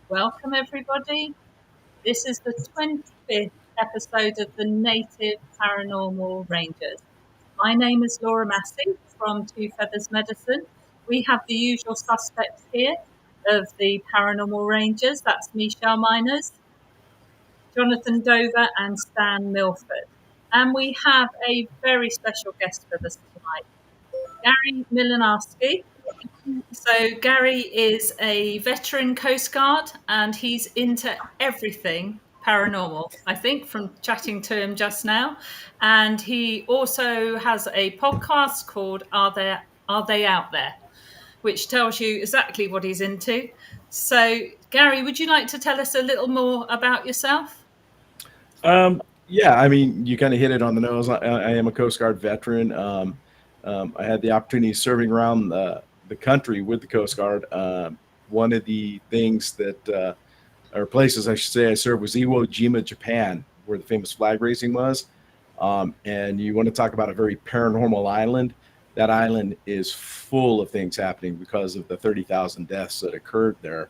Welcome, everybody. This is the 25th episode of the Native Paranormal Rangers. My name is Laura Massey from Two Feathers Medicine. We have the usual suspects here of the Paranormal Rangers. That's Michelle Miners, Jonathan Dover, and Stan Milford. And we have a very special guest with us tonight, Gary Mlynarski. So Gary is a veteran Coast Guard and he's into everything paranormal, I think, from chatting to him just now. And he also has a podcast called Are They Out There, which tells you exactly what he's into. So Gary, would you like to tell us a little more about yourself? Yeah, I mean, you kind of hit it on the nose. I am a Coast Guard veteran. I had the opportunity of serving around the country with the Coast Guard. One of the things or places I should say, I served was Iwo Jima, Japan, where the famous flag raising was. And you want to talk about a very paranormal island. That island is full of things happening because of the 30,000 deaths that occurred there.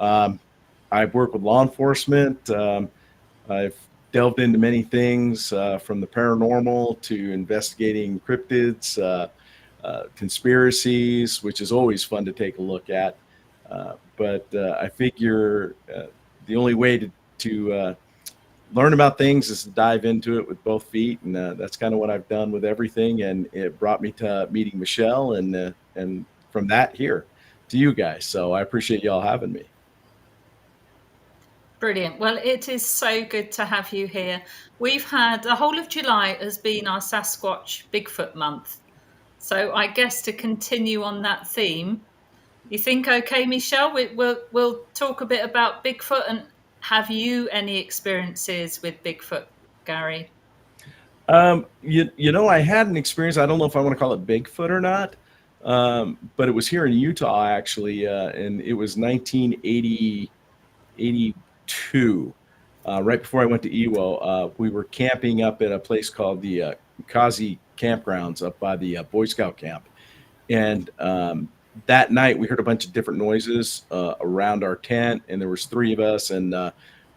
I've worked with law enforcement. I've delved into many things from the paranormal to investigating cryptids, conspiracies, which is always fun to take a look at. But I figure the only way to learn about things is to dive into it with both feet, and that's kind of what I've done with everything. And it brought me to meeting Michelle, and from that here to you guys. So I appreciate y'all having me. Brilliant. Well, it is so good to have you here. We've had the whole of July has been our Sasquatch Bigfoot month. So I guess to continue on that theme, you think, okay, Michelle, we'll talk a bit about Bigfoot, and have you any experiences with Bigfoot, Gary? I had an experience. I don't know if I want to call it Bigfoot or not, but it was here in Utah actually, and it was 1982. Right before I went to Iwo, we were camping up at a place called the Kazi Campgrounds up by the Boy Scout camp, and that night we heard a bunch of different noises around our tent, and there was three of us, and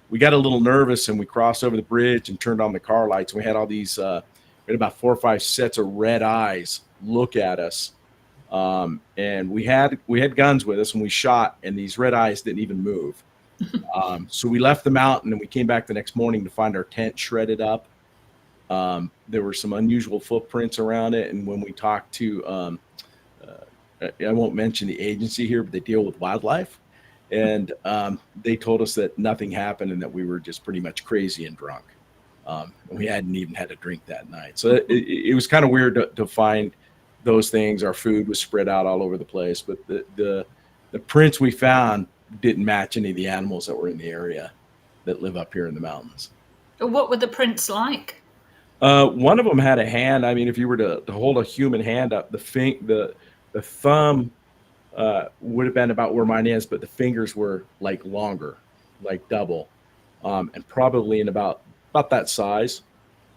we got a little nervous, and we crossed over the bridge and turned on the car lights. And we had all these, we had about 4 or 5 sets of red eyes look at us, and we had guns with us, and we shot, and these red eyes didn't even move. So we left the mountain, and we came back the next morning to find our tent shredded up. There were some unusual footprints around it, and when we talked to, I won't mention the agency here, but they deal with wildlife, and they told us that nothing happened and that we were just pretty much crazy and drunk. And we hadn't even had a drink that night, so it was kind of weird to find those things. Our food was spread out all over the place, but the prints we found didn't match any of the animals that were in the area that live up here in the mountains. What were the prints like? One of them had a hand. I mean, if you were to hold a human hand up, the thumb would have been about where mine is, but the fingers were like longer, like double, and probably in about that size.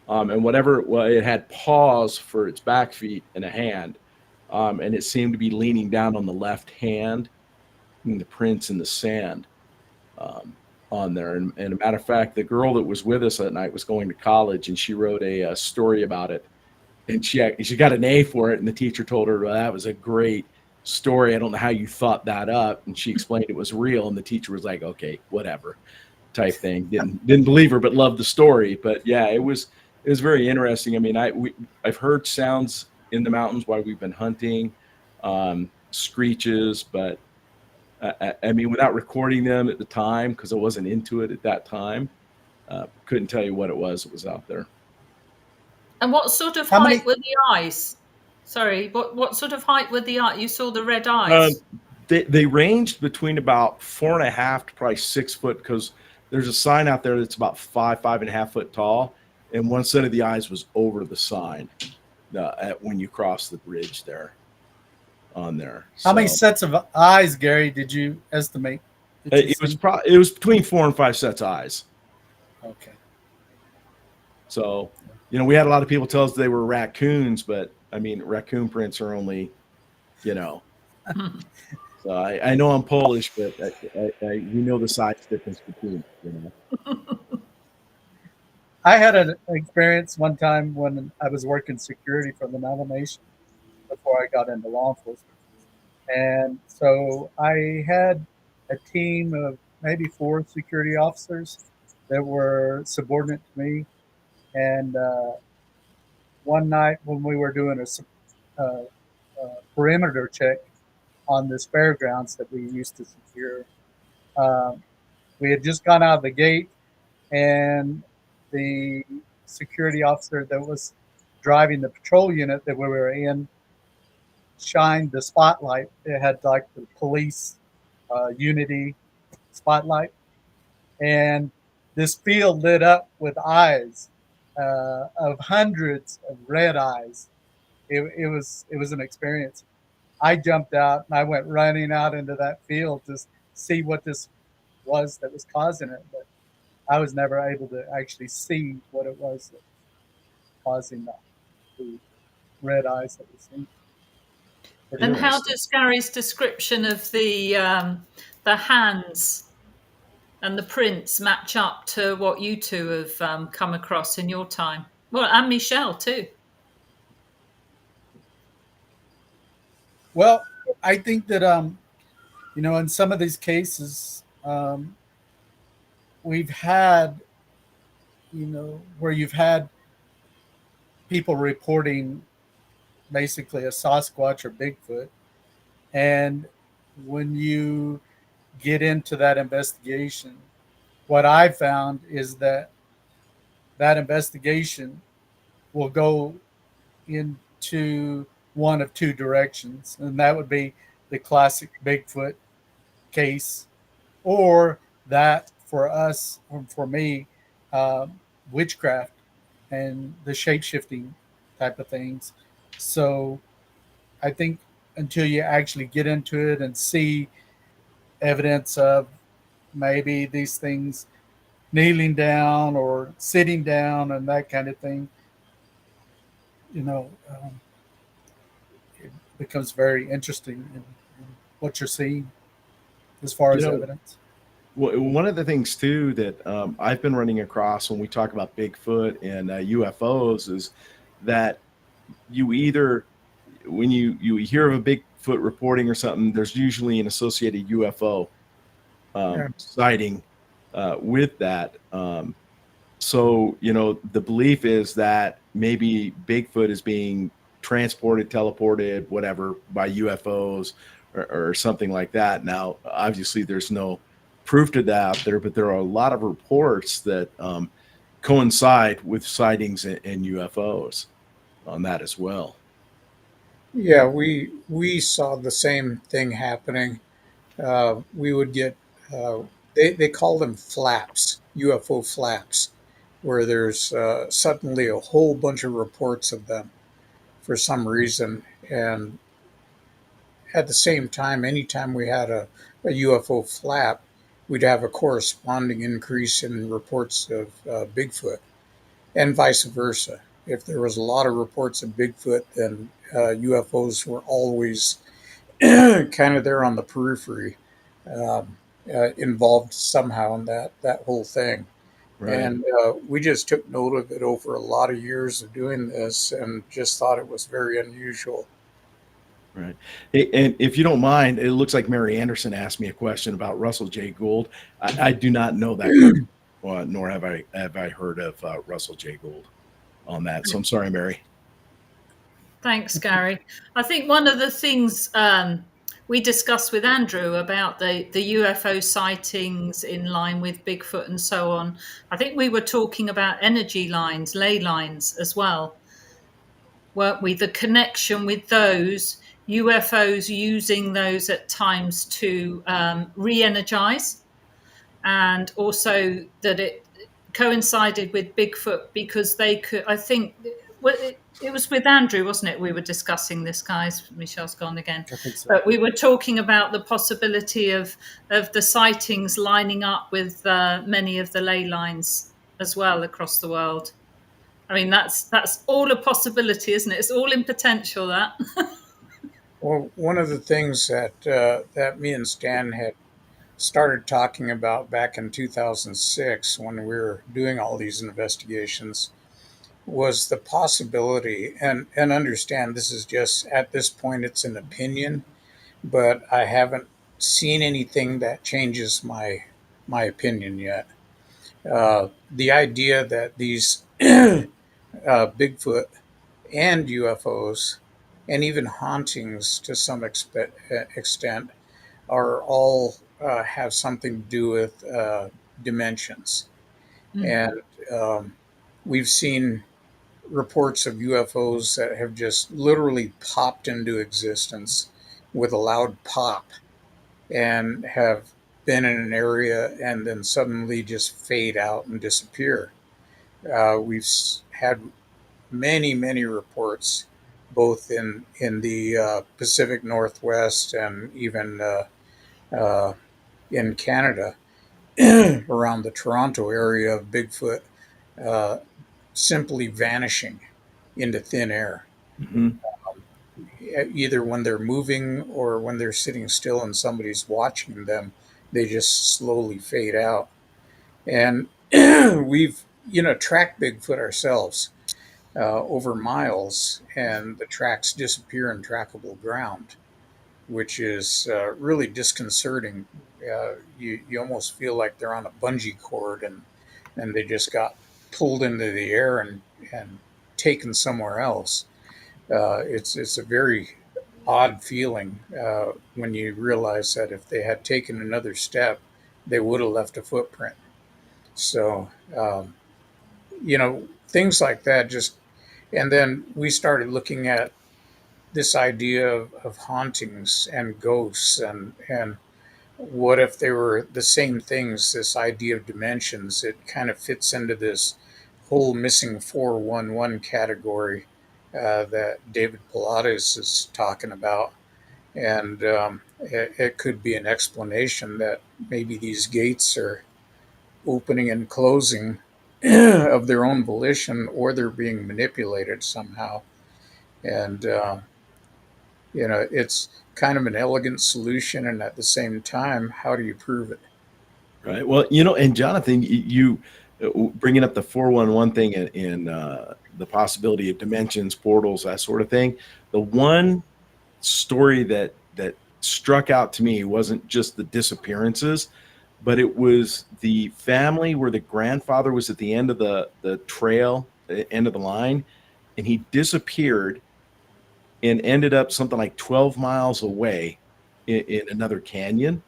And it had paws for its back feet and a hand, and it seemed to be leaning down on the left hand. The prints in the sand on there. And a matter of fact, the girl that was with us that night was going to college, and she wrote a story about it. And she got an A for it, and the teacher told her, well, that was a great story. I don't know how you thought that up. And she explained it was real, and the teacher was like, okay, whatever, type thing. Didn't believe her, but loved the story. But yeah, it was very interesting. I mean, I've heard sounds in the mountains while we've been hunting, screeches, but I mean, without recording them at the time, because I wasn't into it at that time, couldn't tell you what it was that was out there. And what sort of height were the eyes? Sorry, what sort of height were the eyes? You saw the red eyes. They ranged between about 4.5 to probably 6 foot, because there's a sign out there that's about 5.5 foot tall, and one set of the eyes was over the sign when you cross the bridge there. On there. How many sets of eyes, Gary, did you estimate? It was between 4 and 5 sets of eyes. Okay. So, we had a lot of people tell us they were raccoons, but I mean, raccoon prints are only, So I know I'm Polish, but we know the size difference between, you know. I had an experience one time when I was working security for another nation before I got into law enforcement. And so I had a team of maybe 4 security officers that were subordinate to me. And one night when we were doing perimeter check on this fairgrounds that we used to secure, um, we had just gone out of the gate, and the security officer that was driving the patrol unit that we were in shined the spotlight. It had like the police unity spotlight, and this field lit up with eyes of hundreds of red eyes. It was an experience. I jumped out and I went running out into that field to see what this was that was causing it, but I was never able to actually see what it was that was causing the red eyes that we seen. And how does Gary's description of the hands and the prints match up to what you two have come across in your time? Well, and Michelle too. Well, I think that in some of these cases, we've had, where you've had people reporting basically a Sasquatch or Bigfoot, and when you get into that investigation, what I found is that investigation will go into one of two directions, and that would be the classic Bigfoot case, or that for us, or for me, witchcraft and the shape shifting type of things. So I think until you actually get into it and see evidence of maybe these things kneeling down or sitting down and that kind of thing, it becomes very interesting in what you're seeing as far as evidence. Well, one of the things too that I've been running across when we talk about Bigfoot and UFOs is that you either, when you hear of a Bigfoot reporting or something, there's usually an associated UFO sighting with that. So, the belief is that maybe Bigfoot is being transported, teleported, whatever, by UFOs or something like that. Now, obviously, there's no proof to that out there, but there are a lot of reports that coincide with sightings and UFOs on that as well. Yeah, we saw the same thing happening. We would get they call them flaps, UFO flaps, where there's suddenly a whole bunch of reports of them for some reason, and at the same time, anytime we had a UFO flap, we'd have a corresponding increase in reports of Bigfoot, and vice versa. If there was a lot of reports of Bigfoot, then UFOs were always kind of there on the periphery, involved somehow in that whole thing. Right. And we just took note of it over a lot of years of doing this, and just thought it was very unusual. Right. And if you don't mind, it looks like Mary Anderson asked me a question about Russell J. Gould. I do not know that, nor have I heard of Russell J. Gould on that. So I'm sorry, Mary. Thanks, Gary. I think one of the things we discussed with Andrew about the UFO sightings in line with Bigfoot and so on, I think we were talking about energy lines, ley lines as well, weren't we? The connection with those UFOs, using those at times to re-energize, and also that it coincided with Bigfoot because they could, I think, it was with Andrew, wasn't it? We were discussing this, guys. Michelle's gone again. I think so. But we were talking about the possibility of the sightings lining up with many of the ley lines as well across the world. I mean, that's all a possibility, isn't it? It's all in potential, that. Well, one of the things that me and Stan had started talking about back in 2006 when we were doing all these investigations was the possibility, and understand this is just at this point it's an opinion, but I haven't seen anything that changes my opinion yet. The idea that these Bigfoot and UFOs and even hauntings to some extent are all have something to do with dimensions. Mm. And um, we've seen reports of UFOs that have just literally popped into existence with a loud pop and have been in an area and then suddenly just fade out and disappear. We've had many reports, both in the Pacific Northwest and even uh, in Canada, around the Toronto area, of Bigfoot uh, simply vanishing into thin air, Hmm. either when they're moving or when they're sitting still and somebody's watching them. They just slowly fade out. And we've tracked Bigfoot ourselves over miles, and the tracks disappear in trackable ground, which is really disconcerting. You almost feel like they're on a bungee cord, and they just got pulled into the air and taken somewhere else. It's a very odd feeling when you realize that if they had taken another step, they would have left a footprint. So things like that just. And then we started looking at this idea of hauntings and ghosts, and what if they were the same things, this idea of dimensions. It kind of fits into this whole missing 411 category that David Pilates is talking about. And it could be an explanation that maybe these gates are opening and closing of their own volition, or they're being manipulated somehow. And it's kind of an elegant solution, and at the same time, how do you prove it? Right. Well, and Jonathan, you bringing up the 411 thing and the possibility of dimensions, portals, that sort of thing. The one story that struck out to me wasn't just the disappearances, but it was the family where the grandfather was at the end of the trail, the end of the line, and he disappeared and ended up something like 12 miles away in another canyon,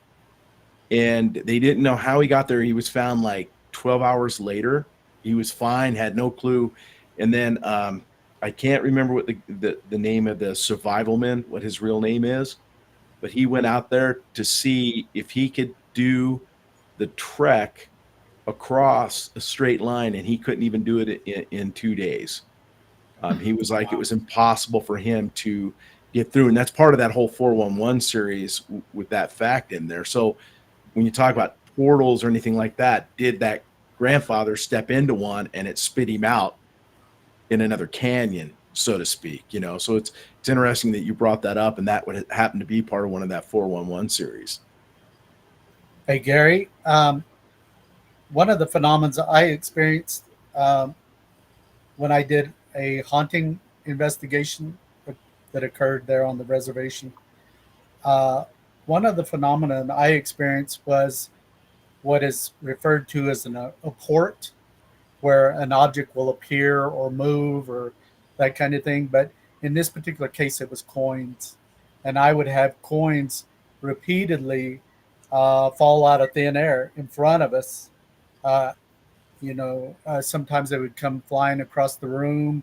and they didn't know how he got there. He was found like 12 hours later. He was fine, had no clue. And then I can't remember what the name of the survivalman, what his real name is, but he went out there to see if he could do the trek across a straight line, and he couldn't even do it in 2 days. He was like, it was impossible for him to get through. And that's part of that whole 411 series with that fact in there. So when you talk about portals or anything like that, did that grandfather step into one and it spit him out in another canyon, so to speak? So it's interesting that you brought that up, and that would happen to be part of one of that 411 series. Hey, Gary, one of the phenomena I experienced um, when I did a haunting investigation that occurred there on the reservation, uh, one of the phenomena I experienced was what is referred to as an apport, where an object will appear or move or that kind of thing. But in this particular case, it was coins. And I would have coins repeatedly fall out of thin air in front of us. Uh, sometimes they would come flying across the room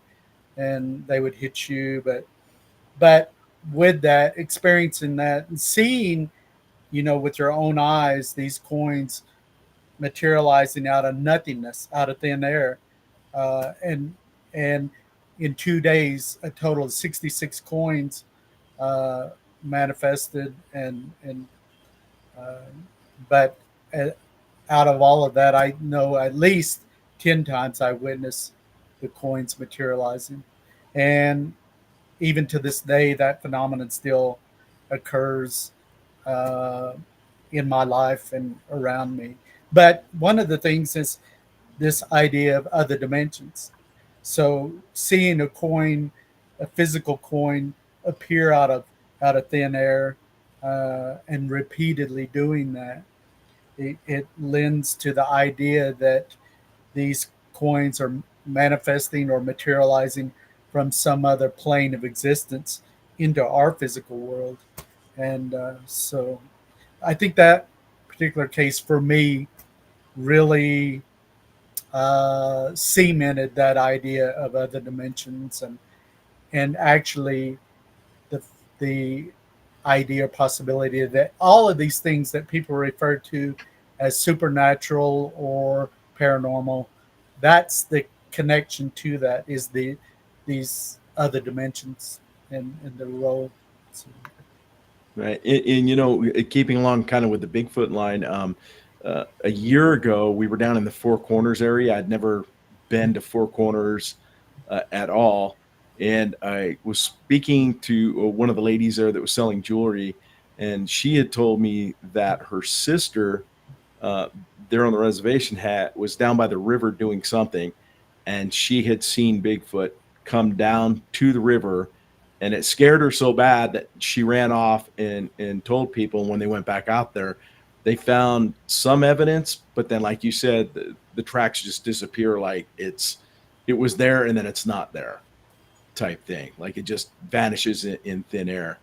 and they would hit you. But with that, experiencing that and seeing, with your own eyes, these coins materializing out of nothingness, out of thin air, and in 2 days, a total of 66 coins uh, manifested, and uh, but uh, out of all of that, I know at least 10 times I witnessed the coins materializing, and even to this day, that phenomenon still occurs uh, in my life and around me. But one of the things is this idea of other dimensions. So seeing a coin, a physical coin, appear out of thin air, and repeatedly doing that, it lends to the idea that these coins are manifesting or materializing from some other plane of existence into our physical world. And so I think that particular case for me really cemented that idea of other dimensions, and actually the the idea or possibility that all of these things that people refer to as supernatural or paranormal, that's the connection to that is these other dimensions and the role. So, Right. And, keeping along kind of with the Bigfoot line, a year ago, we were down in the Four Corners area. I'd never been to Four Corners at all. And I was speaking to one of the ladies there that was selling jewelry. And she had told me that her sister uh, there on the reservation was down by the river doing something. And she had seen Bigfoot come down to the river, and it scared her so bad that she ran off and told people. And when they went back out there, they found some evidence, but then, like you said, the tracks just disappear. Like it was there and then it's not there, type thing. Like it just vanishes in thin air.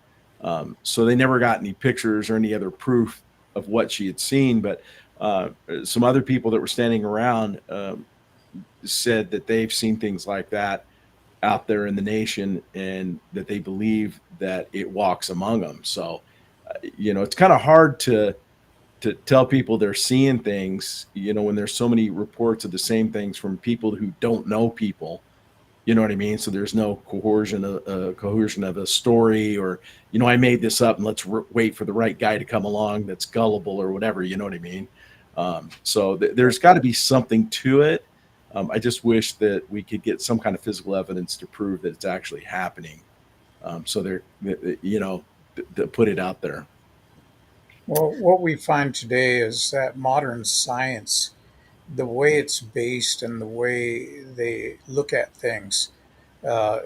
So they never got any pictures or any other proof of what she had seen. But some other people that were standing around said that they've seen things like that out there in the nation, and that they believe that it walks among them. So, it's kind of hard to tell people they're seeing things, when there's so many reports of the same things from people who don't know people. You know what I mean? So there's no coercion of a story, or I made this up and let's wait for the right guy to come along that's gullible or whatever. You know what I mean? So there's got to be something to it. I just wish that we could get some kind of physical evidence to prove that it's actually happening. So to put it out there. Well, what we find today is that modern science, the way it's based and the way they look at uh,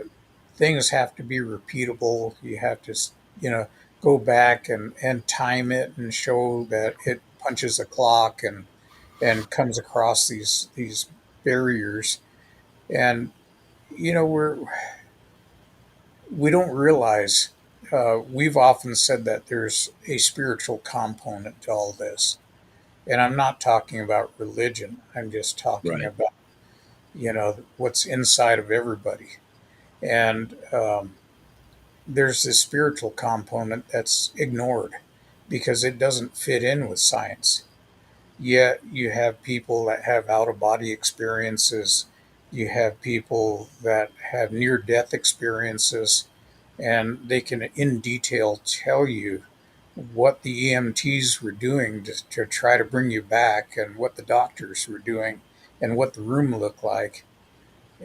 things have to be repeatable. You have to, you know, go back and time it and show that it punches a clock and comes across these barriers. And we don't realize. We've often said that there's a spiritual component to all this, and I'm not talking about religion. I'm just talking Right. about what's inside of everybody. And there's this spiritual component that's ignored because it doesn't fit in with science. Yet you have people that have out of body experiences, you have people that have near death experiences, and they can in detail tell you what the EMTs were doing to try to bring you back, and what the doctors were doing, and what the room looked like.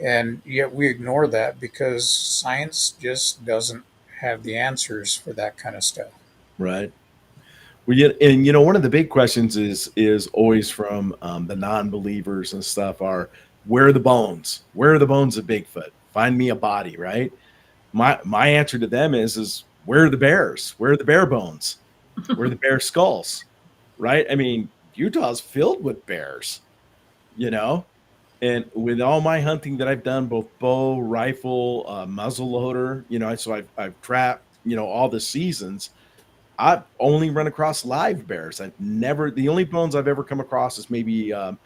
And yet we ignore that because science just doesn't have the answers for that kind of stuff. Right. Well, yeah, and one of the big questions is always from the non-believers and stuff are, where are the bones? Where are the bones of Bigfoot? Find me a body, right? My answer to them is where are the bears? Where are the bear bones? Where are the bear skulls? Right? I mean, Utah's filled with bears, you know. And with all my hunting that I've done, both bow, rifle, muzzle loader, so I've trapped, all the seasons. I've only run across live bears. I've never, the only bones I've ever come across is maybe, a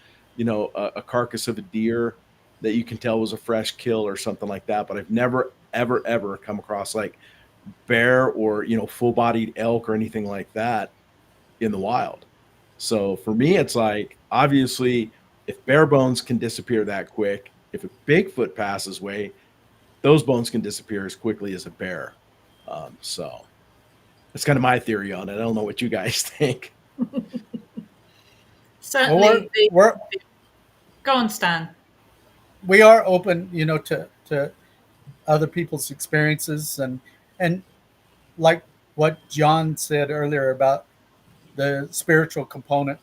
carcass of a deer that you can tell was a fresh kill or something like that. But I've never, ever, ever come across like bear or, full bodied elk or anything like that in the wild. So for me, it's like, obviously, if bear bones can disappear that quick, if a Bigfoot passes away, those bones can disappear as quickly as a bear. So that's kind of my theory on it. I don't know what you guys think. well, Certainly, we're go on, Stan. we are open, to other people's experiences, and like what John said earlier about the spiritual component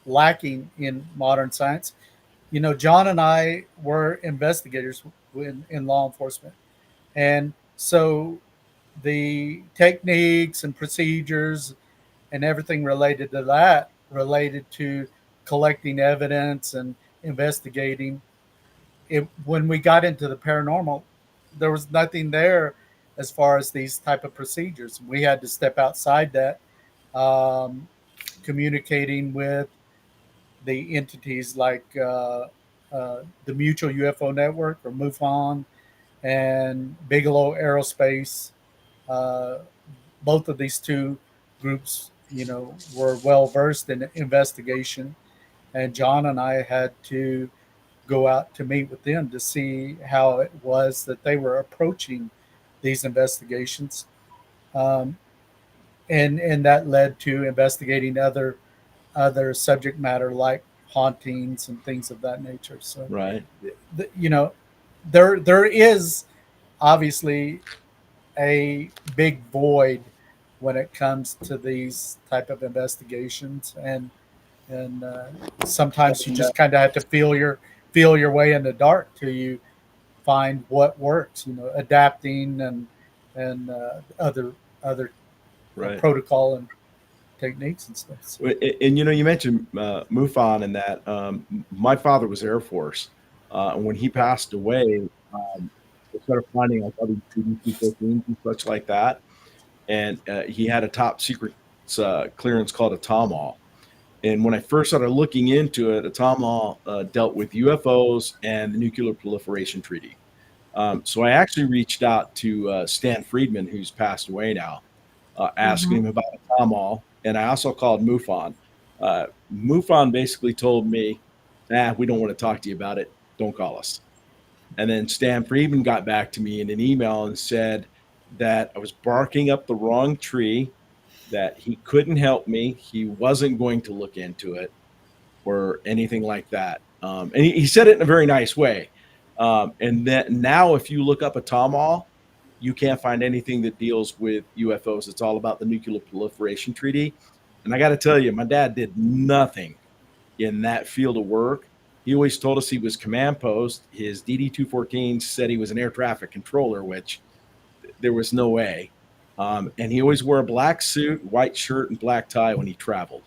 lacking in modern science. You know, John and I were investigators in law enforcement, and so the techniques and procedures and everything related to that, related to collecting evidence and investigating it, when we got into the paranormal, there was nothing there as far as these type of procedures. We had to step outside that, um, communicating with the entities like the Mutual UFO Network or MUFON and Bigelow Aerospace. Uh, Both of these two groups, you know, were well versed in investigation, and John and I had to go out to meet with them to see how it was that they were approaching these investigations, um, and that led to investigating other subject matter like hauntings and things of that nature. So, Right. you know, there is obviously a big void when it comes to these type of investigations, and sometimes you just kind of have to feel your way in the dark till you find what works. You know, adapting and other Right. protocol and techniques and stuff. So, And you mentioned MUFON and that. My father was Air Force, and when he passed away, they started finding like other CD-214s and such like that. And he had a top secret clearance called a TOMAL. And when I first started looking into it, a TOMAL dealt with UFOs and the Nuclear Proliferation Treaty. So I actually reached out to Stan Friedman, who's passed away now, asking him about a TOMAL. And I also called MUFON. MUFON basically told me, we don't want to talk to you about it. Don't call us. And then Stan Friedman got back to me in an email and said that I was barking up the wrong tree, that he couldn't help me. He wasn't going to look into it or anything like that. And he said it in a very nice way. And then now, if you look up a TOMAL, you can't find anything that deals with UFOs. It's all about the Nuclear Proliferation Treaty. And I got to tell you, my dad did nothing in that field of work. He always told us he was command post. His DD-214 said he was an air traffic controller, which there was no way. And he always wore a black suit, white shirt, and black tie when he traveled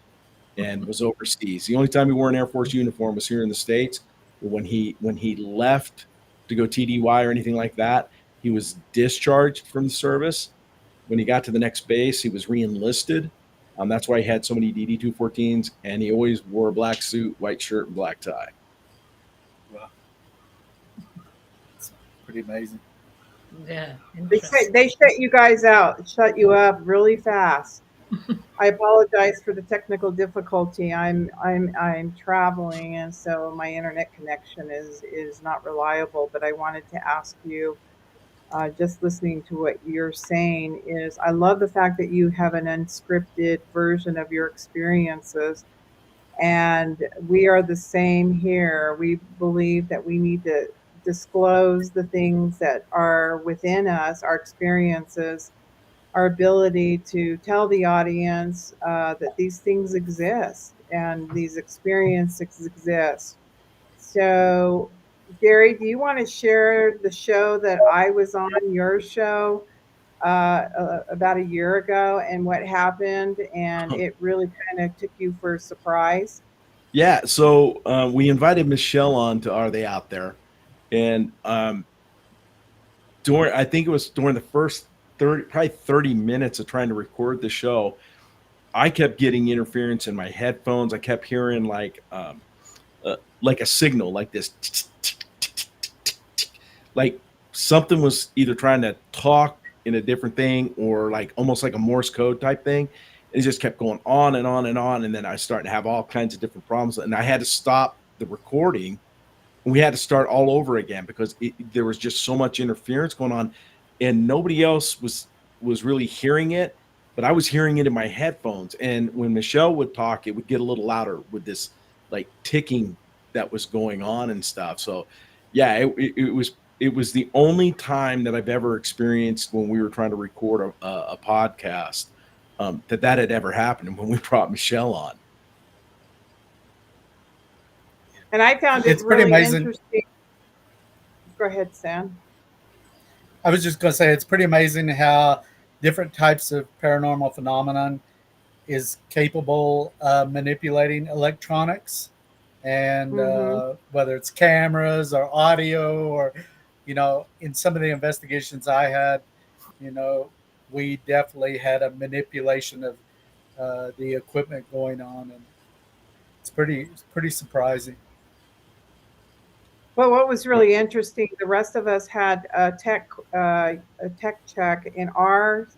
and was overseas. The only time he wore an Air Force uniform was here in the States. When he left to go TDY or anything like that, he was discharged from the service. When he got to the next base, he was re-enlisted. That's why he had so many DD-214s, and he always wore a black suit, white shirt, and black tie. wow, it's pretty amazing. Yeah, They interesting. shut you guys out, shut you up really fast. I apologize for the technical difficulty. I'm traveling, and so my internet connection is not reliable. But I wanted to ask you, just listening to what you're saying, is I love the fact that you have an unscripted version of your experiences, and we are the same here. We believe that we need to disclose the things that are within us, our experiences, our ability to tell the audience that these things exist and these experiences exist. So, Gary, do you want to share the show that I was on, your show, about a year ago, and what happened? And it really kind of took you for a surprise. Yeah, so we invited Michelle on to Are They Out There? And I think it was during the first 30 minutes of trying to record the show, I kept getting interference in my headphones. I kept hearing like a signal, like this, like something was either trying to talk in a different thing or like almost like a Morse code type thing. It just kept going on and on and on. And then I started to have all kinds of different problems. And I had to stop the recording. And we had to start all over again because there was just so much interference going on. And nobody else was really hearing it, but I was hearing it in my headphones. And when Michelle would talk, it would get a little louder with this like ticking that was going on and stuff. So yeah, it was it was the only time that I've ever experienced when we were trying to record a podcast that had ever happened when we brought Michelle on. And I found it It's pretty really amazing. interesting. Go ahead, Sam. I was just going to say it's pretty amazing how different types of paranormal phenomenon is capable of manipulating electronics, and Mm-hmm. whether it's cameras or audio, or in some of the investigations I had, you know, we definitely had a manipulation of the equipment going on, and it's pretty surprising. Well, what was really interesting, the rest of us had a tech check in ours,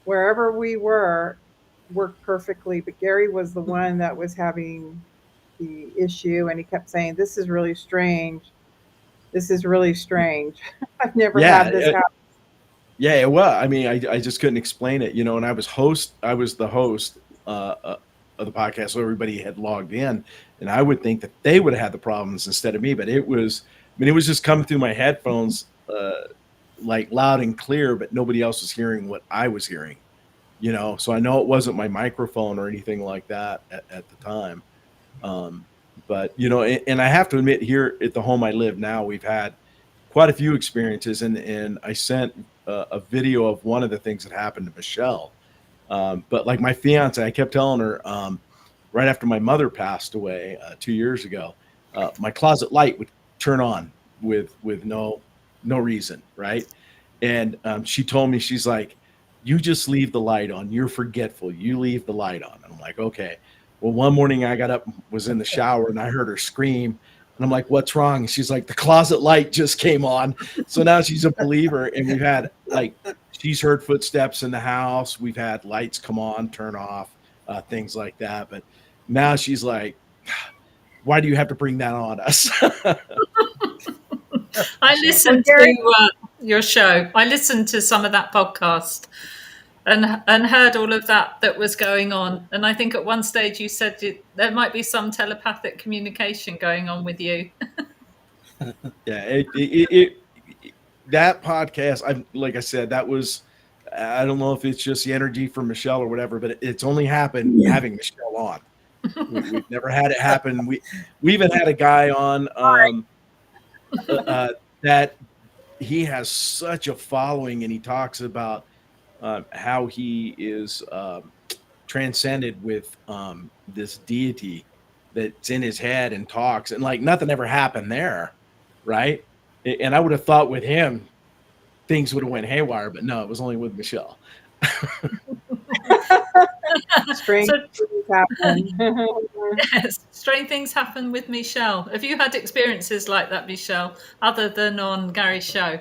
wherever we were, worked perfectly. But Gary was the one that was having the issue, and he kept saying, "This is really strange. This is really strange. I've never had this Yeah, happen." yeah, well, I mean, I just couldn't explain it, and I was the host of the podcast, so everybody had logged in, and I would think that they would have had the problems instead of me, but it was just coming through my headphones, like loud and clear, but nobody else was hearing what I was hearing, so I know it wasn't my microphone or anything like that at the time. Um, but and I have to admit, here at the home I live now, we've had quite a few experiences, and I sent a video of one of the things that happened to Michelle. But like my fiance, I kept telling her, right after my mother passed away 2 years ago, my closet light would turn on with no reason, right? And she told me, she's like, "You just leave the light on. You're forgetful. You leave the light on." And I'm like, "Okay." Well, one morning I got up, was in the shower, and I heard her scream. And I'm like, "What's wrong?" And she's like, "The closet light just came on." So now she's a believer. And we've had, like, she's heard footsteps in the house. We've had lights come on, turn off, things like that. But now she's like, "Why do you have to bring that on us?" I So, listened Gary, to your show. I listened to some of that podcast and heard all of that was going on. And I think at one stage you said there might be some telepathic communication going on with you. Yeah, that podcast, like I said, that was, I don't know if it's just the energy from Michelle or whatever, but it's only happened having Michelle on. We've never had it happen. We even had a guy on that he has such a following, and he talks about how he is transcended with this deity that's in his head and talks, and like nothing ever happened there, right? And I would have thought with him things would have went haywire, but no, it was only with Michelle. strange So things happen. yes, strange things happen with Michelle. Have you had experiences like that, Michelle, other than on Gary's show?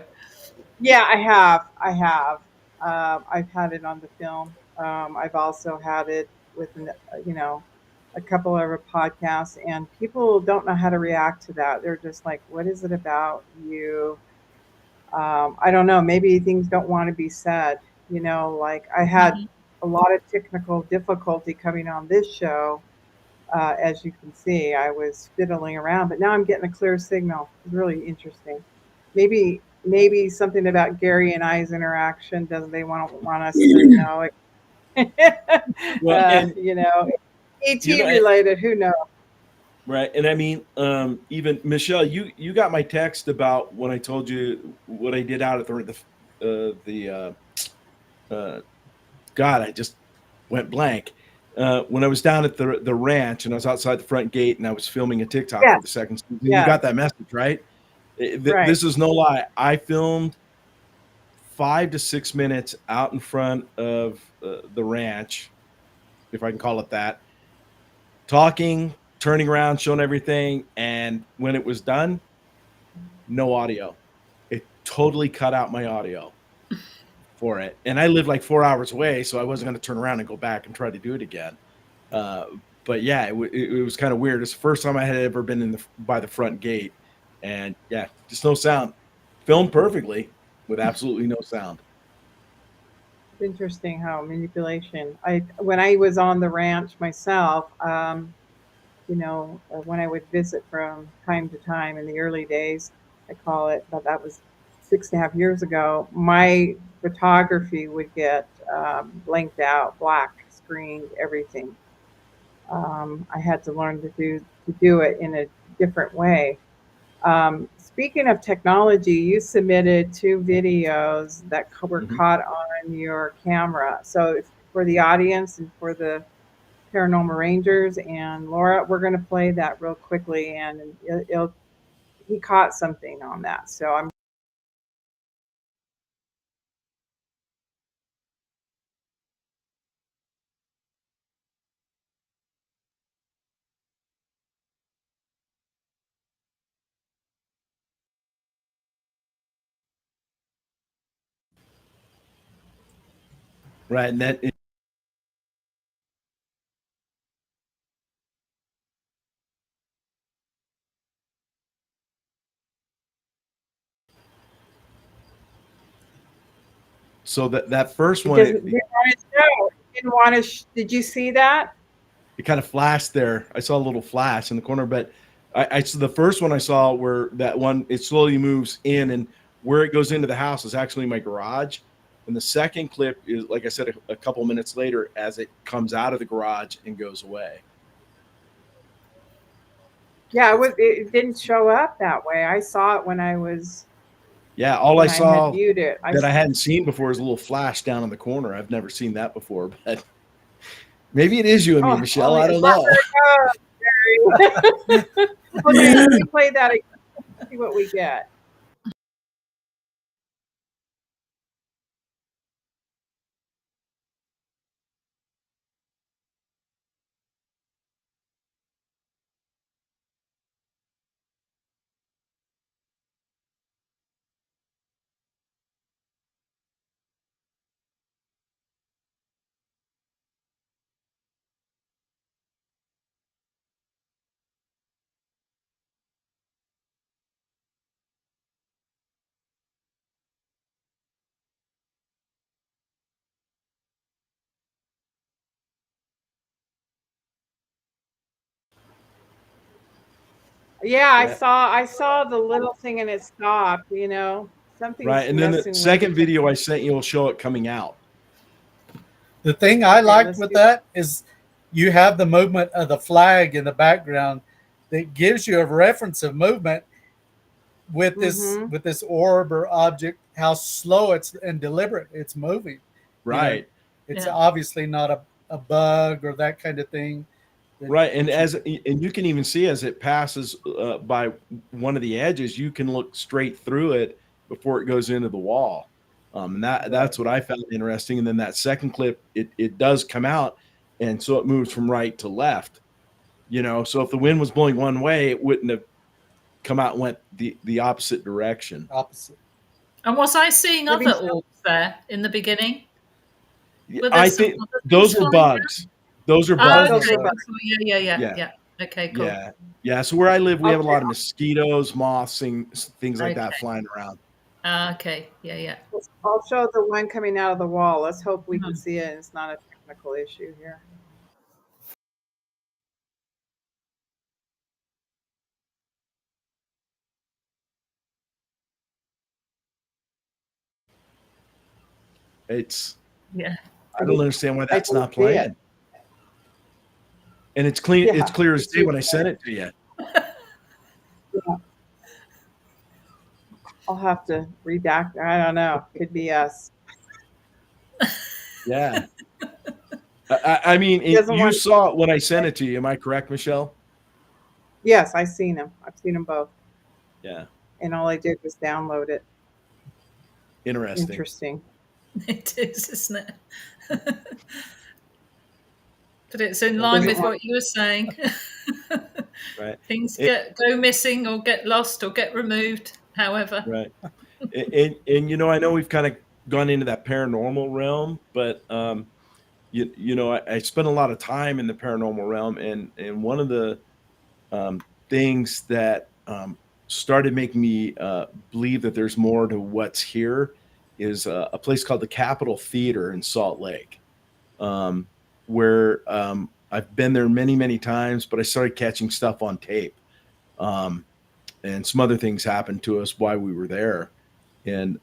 Yeah, I have. I have. I've had it on the film. I've also had it with, you know, a couple of other podcasts, and people don't know how to react to that. They're just like, "What is it about you?" I don't know. Maybe things don't want to be said. Like I had Mhm. a lot of technical difficulty coming on this show. As you can see, I was fiddling around, but now I'm getting a clear signal. It's really interesting. Maybe something about Gary and I's interaction doesn't they want us to know it? Well, and ET and, related. Who knows? right, and I mean, even Michelle, you got my text about when I told you what I did out at the God, I just went blank. When I was down at the ranch, and I was outside the front gate, and I was filming a TikTok for Yes. the second season. You Yes. got that message, right? Right. This is no lie. I filmed 5 to 6 minutes out in front of the ranch, if I can call it that, talking, turning around, showing everything. And when it was done, no audio. It totally cut out my audio for it. And I live like 4 hours away, so I wasn't going to turn around and go back and try to do it again. Uh, but yeah, it was kind of weird. It's the first time I had ever been by the front gate, and yeah, just no sound. Filmed perfectly with absolutely no sound. It's interesting how manipulation. When I was on the ranch myself, when I would visit from time to time in the early days, I call it, but that was 6.5 years ago, my photography would get blanked out, black screened, everything. I had to learn to do it in a different way. Speaking of technology, you submitted 2 videos that were Mhm. caught on your camera. So for the audience and for the Paranormal Rangers and Laura, we're going to play that real quickly, and he caught something on that. So I'm Right. And that, so that first It one, doesn't didn't want to show. It didn't want to. Did you see that? it kind of flashed there. I saw a little flash in the corner, but I saw the first one I saw where that one, it slowly moves in, and where it goes into the house is actually my garage. And the second clip is, like I said, a couple minutes later as it comes out of the garage and goes away. Yeah, it didn't show up that way. I saw it when I was Yeah. All I when I had saw viewed it. that I hadn't seen before is a little flash down in the corner. I've never seen that before, but maybe it is you and me, Oh, Michelle. I yeah. don't know. Okay, let me play that again. See what we get. Yeah, Yeah. I saw the little thing and it stopped, you know. Right. Something's And then the messing with the second video I sent you will show it coming out. The thing I Okay, liked let's with do that is you have the movement of the flag in the background that gives you a reference of movement Mhm. with this orb or object, how slow it's and deliberate it's moving. You know, Right. it's Yeah. obviously not a bug or that kind of thing. Right. And That and you can even see as it passes by one of the edges, you can look straight through it before it goes into the wall. And right. that's what I found interesting. And then that second clip, it does come out, and so it moves from right to left. So if the wind was blowing one way, it wouldn't have come out and went the opposite direction. Opposite. And was I seeing Maybe other orbs there in the beginning? Yeah, Were there I some think other things those were flying around? bugs. Those are Oh, Those bugs. are those okay. are bugs. bugs. Yeah. Yeah. Yeah. Okay, cool. Yeah. So where I live, we have a Okay, lot of mosquitoes, moths, things like Okay. that flying around. Okay. Yeah. I'll show the one coming out of the wall. Let's hope we can Mhm. see it and it's not a technical issue here. It's Yeah. I don't understand why I that's can not see it. playing. And it's clean. It's Yeah, clear as it's day you. when I sent it to you. Yeah. I'll have to redact. I don't know. Could be us. Yeah. I mean, He doesn't you want. saw it when I sent it to you. Am I correct, Michelle? Yes, I've seen them. I've seen them both, Yeah. and all I did was download it. Interesting. Interesting. It is, isn't it? But it's in It line Doesn't with is. want. what you were saying. Right. Things It, go missing or get lost or get removed, however. right. And I know we've kind of gone into that paranormal realm, but I spent a lot of time in the paranormal realm, and one of the things that started making me believe that there's more to what's here is a place called the Capitol Theater in Salt Lake, where I've been there many, many times, but I started catching stuff on tape. And some other things happened to us while we were there. And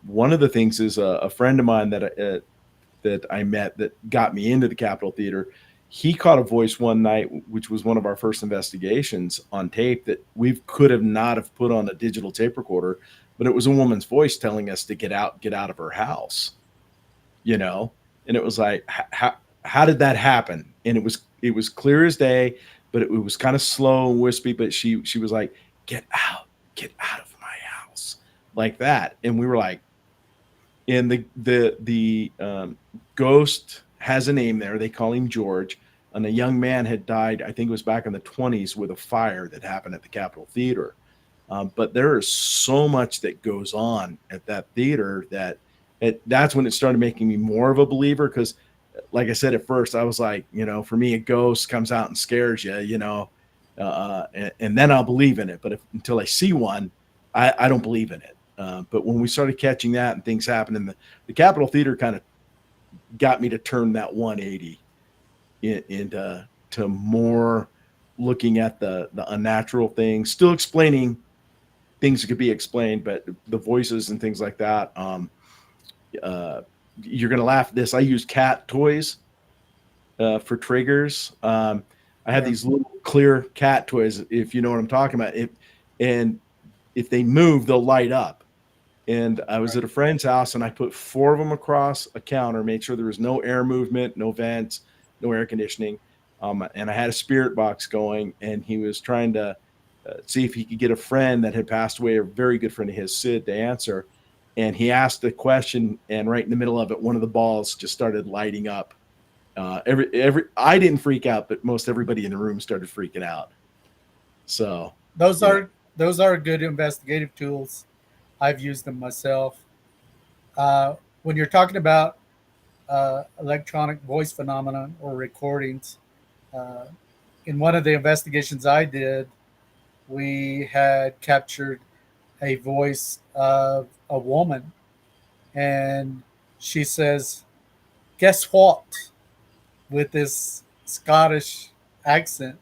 one of the things is a friend of mine that I met that got me into the Capitol Theater. He caught a voice one night, which was one of our first investigations on tape that we could have not have put on a digital tape recorder, but it was a woman's voice telling us to get out of her house, you know? And it was like, how did that happen? And it was clear as day, but it was kind of slow and wispy, but she was like, get out of my house, like that. And we were like, and the ghost has a name there. They call him George. And a young man had died, I think it was back in the 1920s, with a fire that happened at the Capitol Theater. But there is so much that goes on at that theater that's when it started making me more of a believer. Because, like I said at first, I was like, for me, a ghost comes out and scares you, and then I'll believe in it. But until I see one, I don't believe in it. But when we started catching that and things happening, the Capitol Theater kind of got me to turn that 180 into more looking at the unnatural things, still explaining things that could be explained, but the voices and things like that. You're going to laugh at this. I use cat toys for triggers. I have these little clear cat toys, if you know what I'm talking about. And if they move, they'll light up. And I was at a friend's house and I put 4 of them across a counter, made sure there was no air movement, no vents, no air conditioning. And I had a spirit box going, and he was trying to see if he could get a friend that had passed away, a very good friend of his, Sid, to answer. And he asked the question, and right in the middle of it, one of the balls just started lighting up. I didn't freak out, but most everybody in the room started freaking out. So those are good investigative tools. I've used them myself. When you're talking about electronic voice phenomenon or recordings, in one of the investigations I did, we had captured a voice of a woman, and she says, "Guess what?" with this Scottish accent.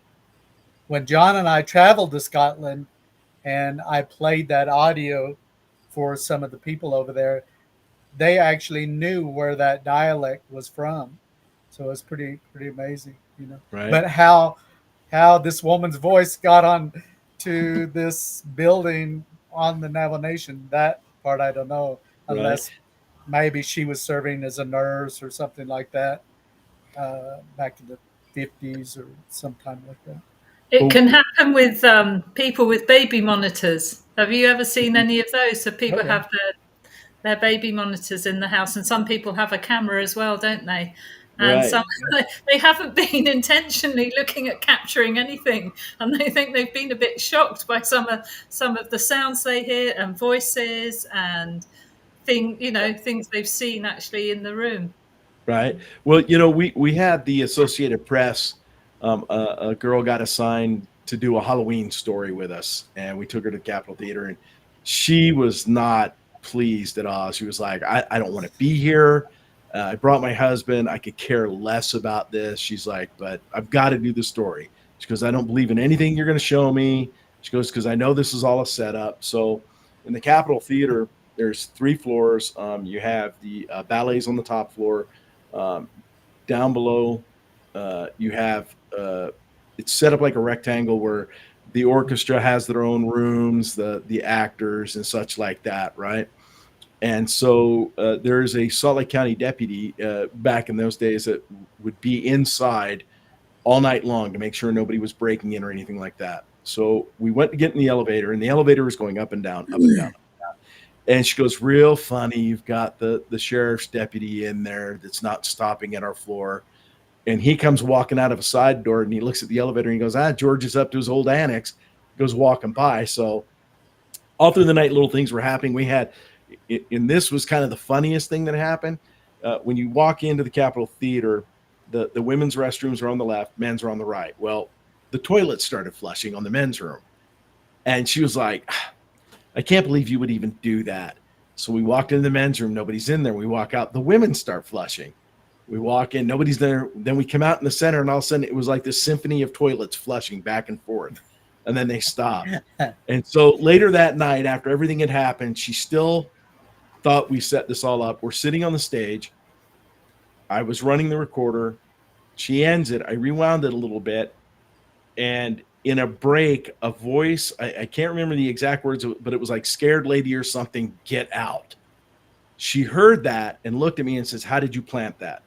When John and I traveled to Scotland and I played that audio for some of the people over there, they actually knew where that dialect was from. So it's pretty amazing, Right. But how this woman's voice got on to this building on the Navajo Nation, that part I don't know, unless maybe she was serving as a nurse or something like that back in the 50s or sometime like that. It can happen with people with baby monitors. Have you ever seen any of those? So people have their baby monitors in the house, and some people have a camera as well, don't they? And some they haven't been intentionally looking at capturing anything, and they think they've been a bit shocked by some of the sounds they hear and voices and things they've seen actually in the room. Right. Well, we had the Associated Press. A girl got assigned to do a Halloween story with us, and we took her to Capitol Theater, and she was not pleased at all. She was like, I don't want to be here. I brought my husband. I could care less about this. She's like, but I've got to do the story. She goes, I don't believe in anything you're going to show me. She goes, because I know this is all a setup. So in the Capitol Theater, there's 3 floors. You have the ballets on the top floor. Down below, you have it's set up like a rectangle where the orchestra has their own rooms, the actors and such like that, right? And so there's a Salt Lake County deputy back in those days that would be inside all night long to make sure nobody was breaking in or anything like that. So we went to get in the elevator, and the elevator was going up and down, up and down, up and down. And she goes, real funny, you've got the sheriff's deputy in there that's not stopping at our floor. And he comes walking out of a side door, and he looks at the elevator, and he goes, George is up to his old annex, goes walking by. So all through the night, little things were happening. We had, and this was kind of the funniest thing that happened. When you walk into the Capitol Theater, the women's restrooms are on the left, men's are on the right. Well, the toilets started flushing on the men's room. And she was like, I can't believe you would even do that. So we walked into the men's room. Nobody's in there. We walk out. The women start flushing. We walk in. Nobody's there. Then we come out in the center, and all of a sudden it was like this symphony of toilets flushing back and forth. And then they stopped. And so later that night, after everything had happened, she still thought we set this all up. We're sitting on the stage. I was running the recorder. She ends it. I rewound it a little bit. And in a break, a voice, I can't remember the exact words, but it was like scared lady or something, get out. She heard that and looked at me and says, how did you plant that?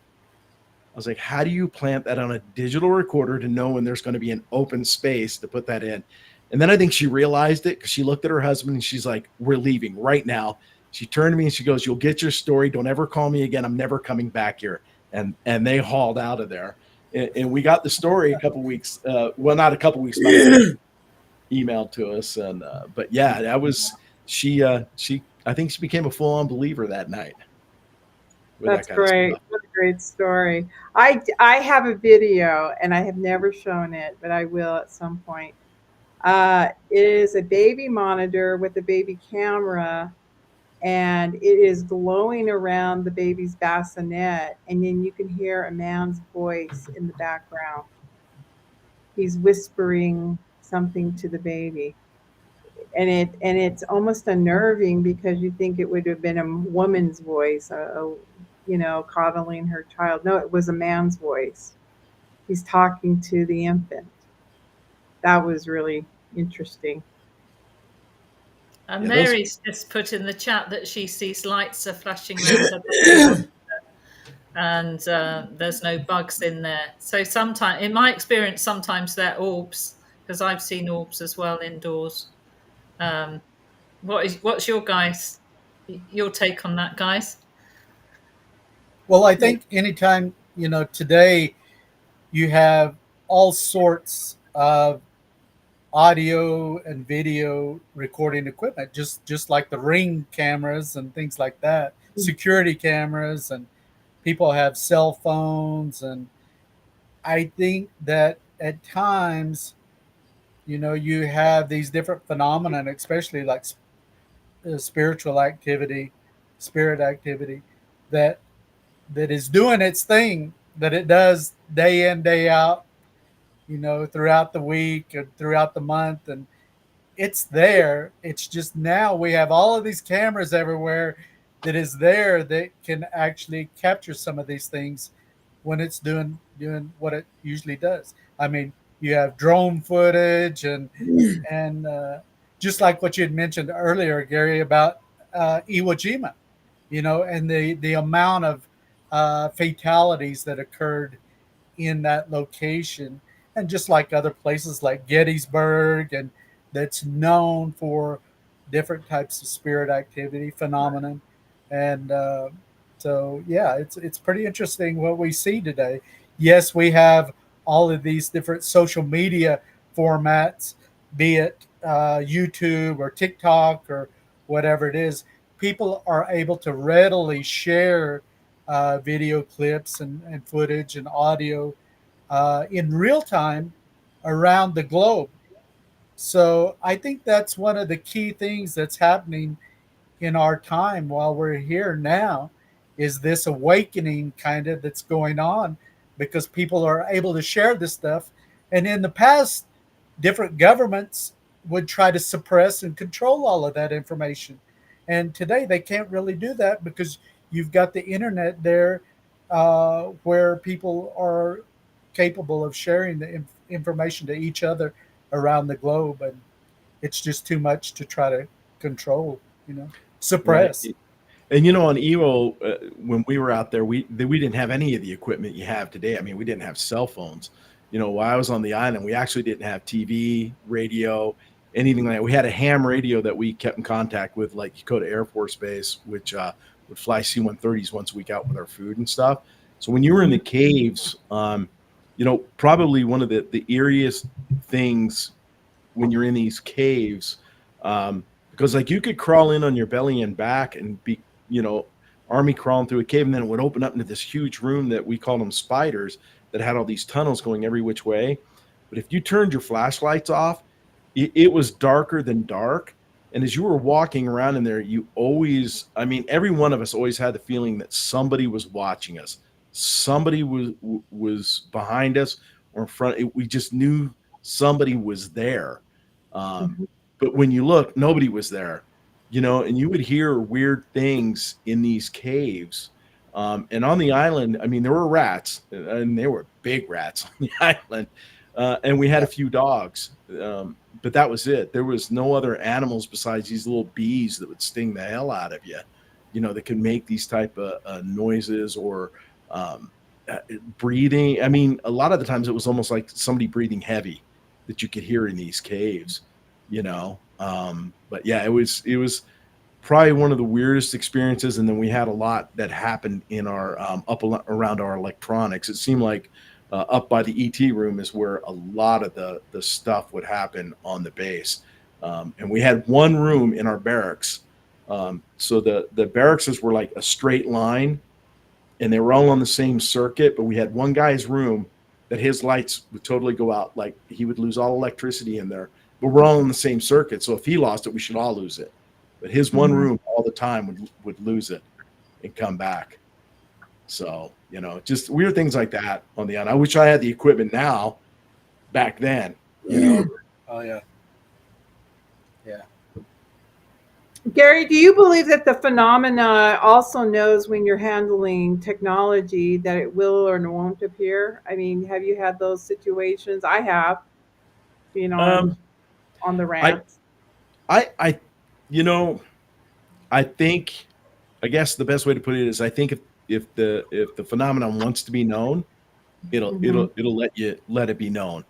I was like, how do you plant that on a digital recorder to know when there's going to be an open space to put that in? And then I think she realized it because she looked at her husband and she's like, we're leaving right now. She turned to me and she goes, you'll get your story. Don't ever call me again. I'm never coming back here. And they hauled out of there. And we got the story a couple weeks. Well, not a couple weeks, but emailed to us. And but yeah, that was she. I think she became a full-on believer that night. With That's that kind of great. stuff. What a great story. I have a video and I have never shown it, but I will at some point. It is a baby monitor with a baby camera, and it is glowing around the baby's bassinet, and then you can hear a man's voice in the background. He's whispering something to the baby. And it's almost unnerving because you think it would have been a woman's voice, coddling her child. No, it was a man's voice. He's talking to the infant. That was really interesting. And Yeah, Mary's just put in the chat that she sees lights are flashing around her and there's no bugs in there. So sometimes, in my experience, sometimes they're orbs, because I've seen orbs as well indoors. What's your take on that, guys? Well, I think anytime, today you have all sorts of audio and video recording equipment, just like the Ring cameras and things like that, security cameras, and people have cell phones. And I think that at times, you have these different phenomena, especially like spiritual activity, spirit activity, that is doing its thing, that it does day in, day out, throughout the week and throughout the month. And it's there. It's just now we have all of these cameras everywhere that is there that can actually capture some of these things when it's doing what it usually does. I mean, you have drone footage and just like what you had mentioned earlier, Gary, about Iwo Jima, and the amount of fatalities that occurred in that location, and just like other places like Gettysburg, and that's known for different types of spirit activity phenomenon. And so yeah, it's pretty interesting what we see today. Yes, we have all of these different social media formats, be it YouTube or TikTok or whatever it is. People are able to readily share video clips and footage and audio in real time around the globe. So I think that's one of the key things that's happening in our time while we're here now, is this awakening kind of that's going on, because people are able to share this stuff. And in the past, different governments would try to suppress and control all of that information. And today they can't really do that because you've got the internet there, where people are capable of sharing the information to each other around the globe. And it's just too much to try to control, right. suppress. And on Evo, when we were out there, we didn't have any of the equipment you have today. I mean, we didn't have cell phones. While I was on the island, we actually didn't have TV, radio, anything like that. We had a ham radio that we kept in contact with, like Dakota Air Force Base, which would fly C-130s once a week out with our food and stuff. So when you were in the caves, probably one of the eeriest things when you're in these caves, because like you could crawl in on your belly and back and be, army crawling through a cave, and then it would open up into this huge room that we called them spiders, that had all these tunnels going every which way. But if you turned your flashlights off, it was darker than dark. And as you were walking around in there, you always, every one of us always had the feeling that somebody was watching us. Somebody was behind us or in front. We just knew somebody was there. But when you look, nobody was there. and you would hear weird things in these caves. And on the island, I mean, there were rats, and they were big rats on the island. And we had a few dogs, but that was it. There was no other animals besides these little bees that would sting the hell out of you, that can make these type of noises or um, breathing. I mean, a lot of the times it was almost like somebody breathing heavy that you could hear in these caves. But yeah, it was probably one of the weirdest experiences. And then we had a lot that happened in our around our electronics. It seemed like up by the ET room is where a lot of the stuff would happen on the base. And we had one room in our barracks. So the barracks were like a straight line, and they were all on the same circuit. But we had one guy's room that his lights would totally go out, like he would lose all electricity in there. But we're all in the same circuit, so if he lost it, we should all lose it. But his one Mhm. room all the time would lose it and come back. So just weird things like that on the island. I wish I had the equipment now. Back then, Oh yeah. Yeah. Gary, do you believe that the phenomena also knows when you're handling technology that it will or won't appear? I mean, have you had those situations? I have, being um, on the I rant. I you know I think, I guess the best way to put it is, I think if the phenomenon wants to be known, it'll Hmm. it'll it'll let it be known,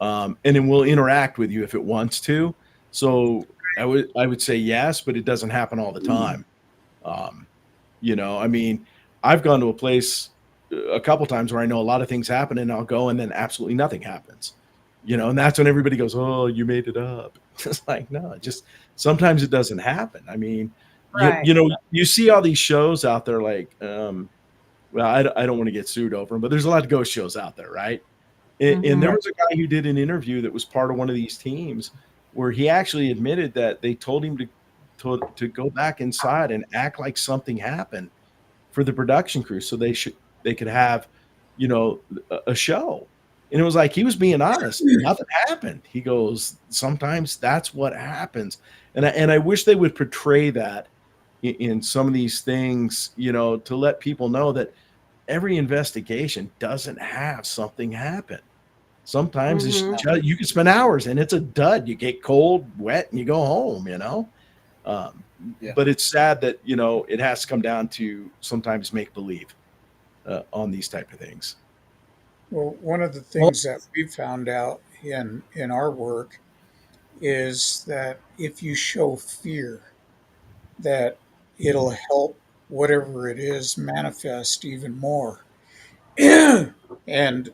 and it will interact with you if it wants to. So I would say yes, but it doesn't happen all the time. Um, I mean, I've gone to a place a couple times where I know a lot of things happen, and I'll go, and then absolutely nothing happens. And that's when everybody goes, "Oh, you made it up." It's like, no, just sometimes it doesn't happen. I mean, Right. you see all these shows out there, like, well, I don't want to get sued over them, but there's a lot of ghost shows out there, right? And there Hmm. was a guy who did an interview that was part of one of these teams, where he actually admitted that they told him to go back inside and act like something happened for the production crew, so they could have you know a show. And it was like he was being honest. Nothing happened. He goes, sometimes that's what happens. And I wish they would portray that in some of these things, to let people know that every investigation doesn't have something happen. Sometimes it's Hmm. just, you can spend hours and it's a dud. You get cold, wet, and you go home. Um, Yeah. but it's sad that it has to come down to sometimes make believe on these type of things. Well, one of the Well, things that we found out in our work is that if you show fear, that it'll help whatever it is manifest even more. And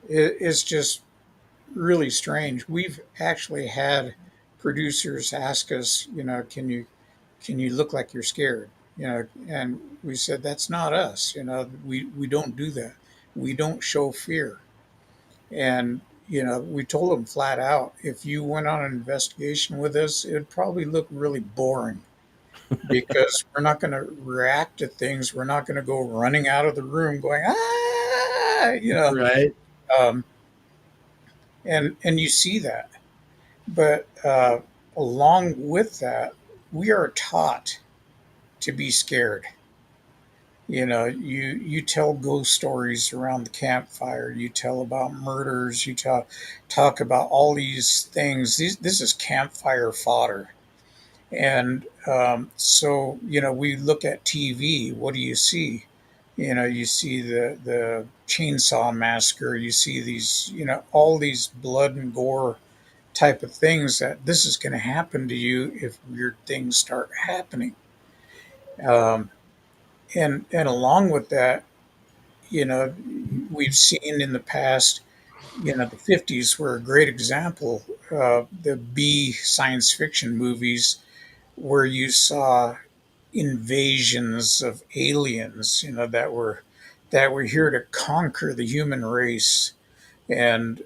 it's just really strange. We've actually had producers ask us, can you look like you're scared? And we said that's not us. We don't do that. We don't show fear. And we told them flat out, if you went on an investigation with us, it'd probably look really boring because we're not going to react to things. We're not going to go running out of the room going, ah, Right. um, and you see that. But along with that, we are taught to be scared. You tell ghost stories around the campfire. You tell about murders. You talk about all these things. This is campfire fodder. And so we look at TV. What do you see? You see the chainsaw massacre. You see these all these blood and gore type of things, that this is going to happen to you if weird things start happening. Um, and along with that, you know, we've seen in the past, the 50s were a great example. The B science fiction movies where you saw invasions of aliens, that were here to conquer the human race. And,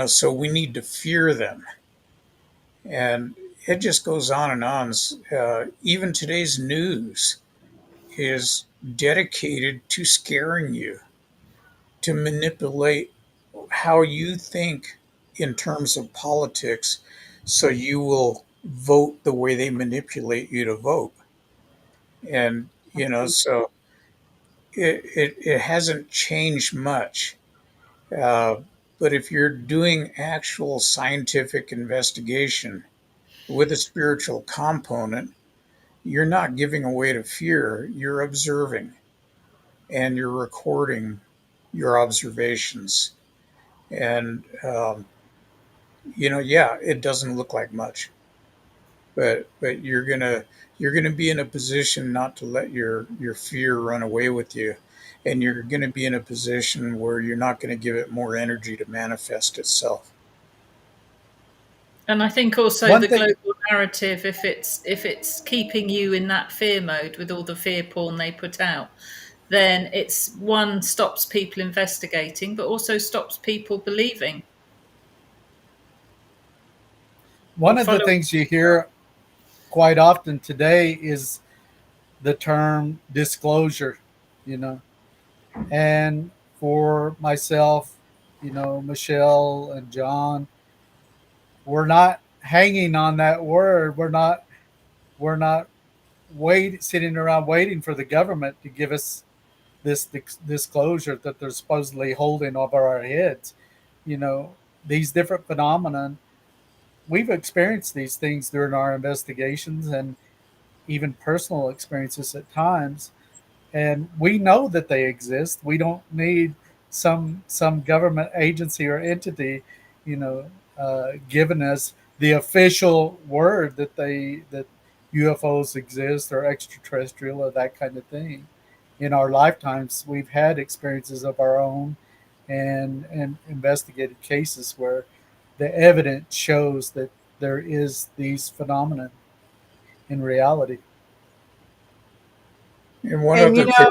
so we need to fear them. And it just goes on and on. Even today's news is dedicated to scaring you, to manipulate how you think in terms of politics, so you will vote the way they manipulate you to vote. And, so it hasn't changed much. Uh, but if you're doing actual scientific investigation with a spiritual component, you're not giving away to fear, you're observing and you're recording your observations. And, yeah, it doesn't look like much, but you're gonna be in a position not to let your fear run away with you, and you're gonna be in a position where you're not gonna give it more energy to manifest itself. And I think also One the thing, global narrative, if it's keeping you in that fear mode with all the fear porn they put out, then it's one stops people investigating, but also stops people believing or one of the following. things you hear quite often today is the term disclosure, you know. And for myself, Michelle and John, we're not hanging on that word. We're not sitting around waiting for the government to give us this disclosure that they're supposedly holding over our heads. You know, these different phenomena, we've experienced these things during our investigations and even personal experiences at times, and we know that they exist. We don't need some government agency or entity, giving us the official word that UFOs exist or extraterrestrial or that kind of thing. In our lifetimes, we've had experiences of our own and investigated cases where the evidence shows that there is these phenomena in reality. And one And other you thing, know,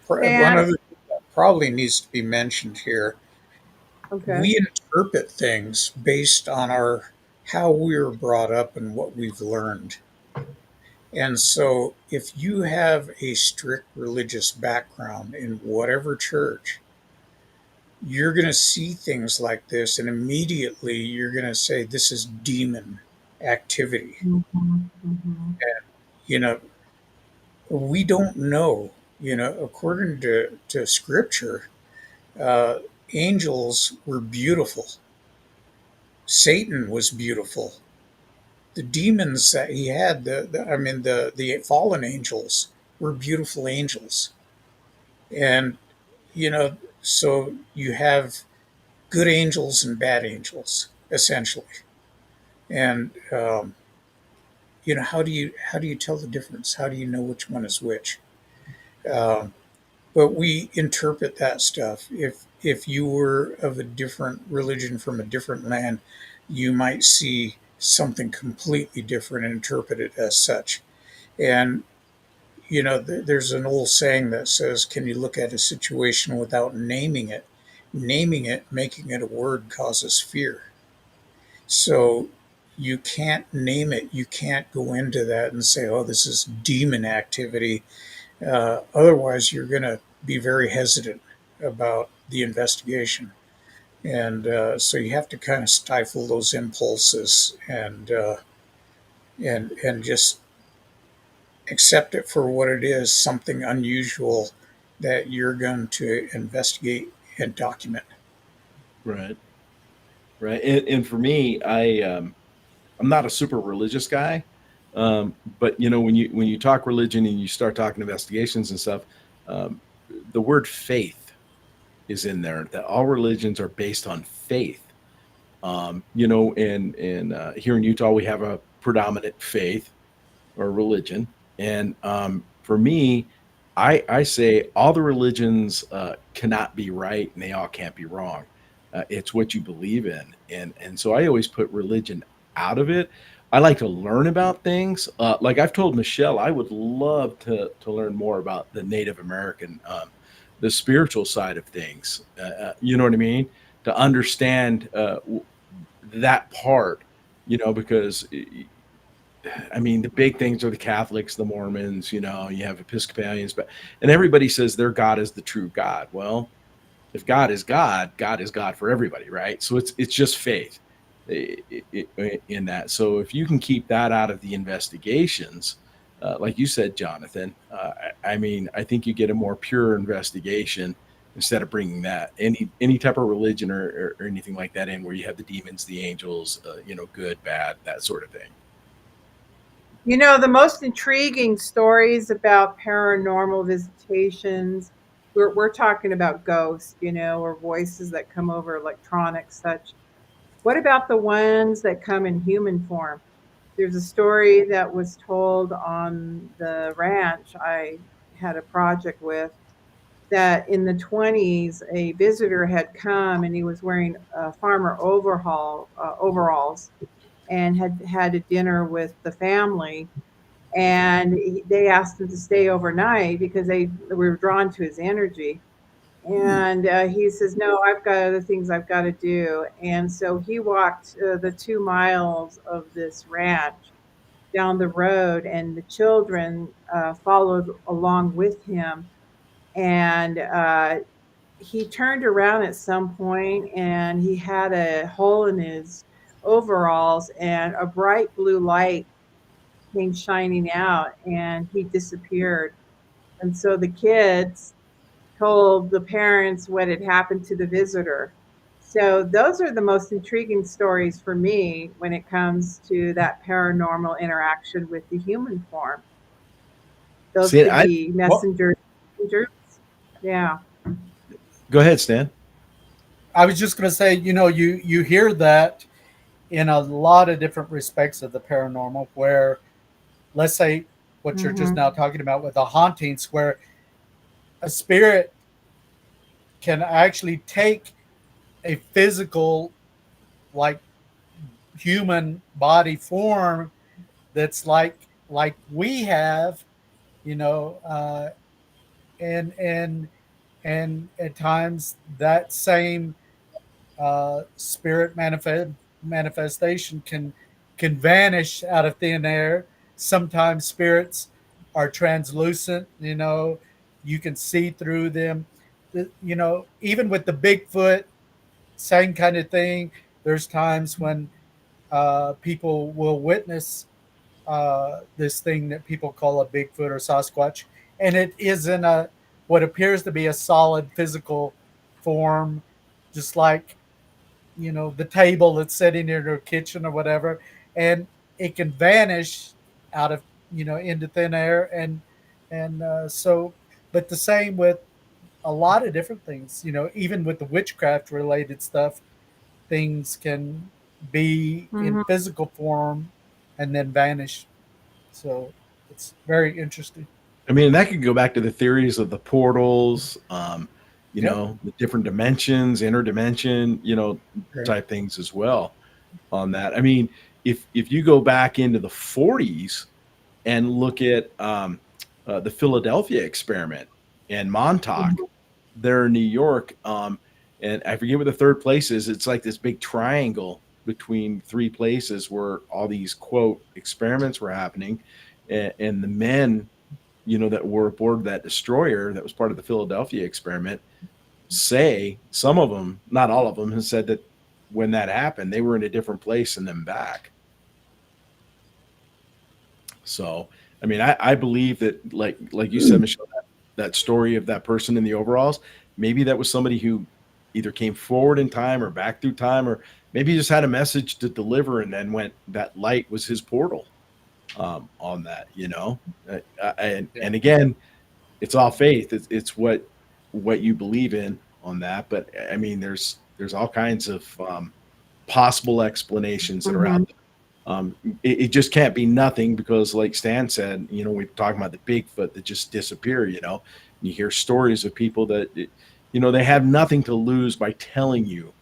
one and other thing that probably needs to be mentioned here: okay. we interpret things based on our how we were brought up and what we've learned. And so, if you have a strict religious background in whatever church, you're going to see things like this, and immediately you're going to say, this is demon activity. Mhm, mhm. You know, we don't know, according to scripture, uh, angels were beautiful, Satan was beautiful. The demons that he had, the fallen angels were beautiful angels. And, so you have good angels and bad angels, essentially. And, how do you tell the difference? How do you know which one is which? Um, but we interpret that stuff. If you were of a different religion from a different land, you might see something completely different and interpret it as such. And there's an old saying that says, "Can you look at a situation without naming it? Naming it, making it a word, causes fear." So you can't name it. You can't go into that and say, "Oh, this is demon activity." Otherwise, you're going to be very hesitant about the investigation. And so you have to kind of stifle those impulses and just accept it for what it is, something unusual that you're going to investigate and document. Right. Right. And for me, I'm not a super religious guy. But when you talk religion and you start talking investigations and stuff, um, the word faith is in there, that all religions are based on faith. And here in Utah, we have a predominant faith or religion. And for me, I say all the religions cannot be right and they all can't be wrong. It's what you believe in, and so I always put religion out of it. I like to learn about things. Like I've told Michelle, I would love to learn more about the Native American, the spiritual side of things. You know what I mean? To understand that part, because I mean, the big things are the Catholics, the Mormons, you have Episcopalians, and everybody says their God is the true God. Well, if God is God, God is God for everybody, right? So it's just faith. in that. So if you can keep that out of the investigations, like you said, Jonathan, I mean, I think you get a more pure investigation instead of bringing that any type of religion or anything like that in, where you have the demons, the angels, good, bad, that sort of thing. You know, the most intriguing stories about paranormal visitations, we're talking about ghosts, you know, or voices that come over electronics, such. What about the ones that come in human form? There's a story that was told on the ranch I had a project with, that in the 20s, a visitor had come and he was wearing farmer overalls, and had had a dinner with the family, and they asked him to stay overnight because they were drawn to his energy. And he says, "No, I've got other things I've got to do." And so he walked the 2 miles of this ranch down the road, and the children followed along with him. And he turned around at some point, and he had a hole in his overalls, and a bright blue light came shining out, and he disappeared. And so the kids told the parents what had happened to the visitor. So those are the most intriguing stories for me when it comes to that paranormal interaction with the human form. Those See, could I be Well, messengers. Yeah. go ahead, Stan. I was just going to say, you hear that in a lot of different respects of the paranormal, where, let's say, what you're just Hmm. now talking about with the hauntings, where a spirit can actually take a physical, like, human body form that's like we have, you know, and and at times that same spirit manifestation can vanish out of thin air. Sometimes spirits are translucent. You can see through them. Even with the Bigfoot, same kind of thing. There's times when people will witness this thing that people call a Bigfoot or Sasquatch, and it is in a what appears to be a solid physical form, just like the table that's sitting in their kitchen or whatever, and it can vanish out of into thin air, and but the same with a lot of different things. Even with the witchcraft related stuff, things can be in Hmm. physical form and then vanish. So it's very interesting. I mean, that could go back to the theories of the portals, Yep. the different dimensions, interdimension, Right. type things as well on that. I mean, if you go back into the 40s and look at the Philadelphia experiment and Montauk, there in New York, and I forget what the third place is. It's like this big triangle between three places where all these quote experiments were happening, and the men that were aboard that destroyer that was part of the Philadelphia experiment say, some of them, not all of them, have said that when that happened, they were in a different place and then back. So, I mean, I believe that, like you said, Michelle, that story of that person in the overalls, maybe that was somebody who either came forward in time or back through time, or maybe he just had a message to deliver and then went, that light was his portal on that. Yeah. And again, it's all faith. It's what you believe in on that. But I mean, there's all kinds of possible explanations that are Hmm. out there. It just can't be nothing, because, like Stan said, we're talking about the Bigfoot that just disappear. You hear stories of people that they have nothing to lose by telling you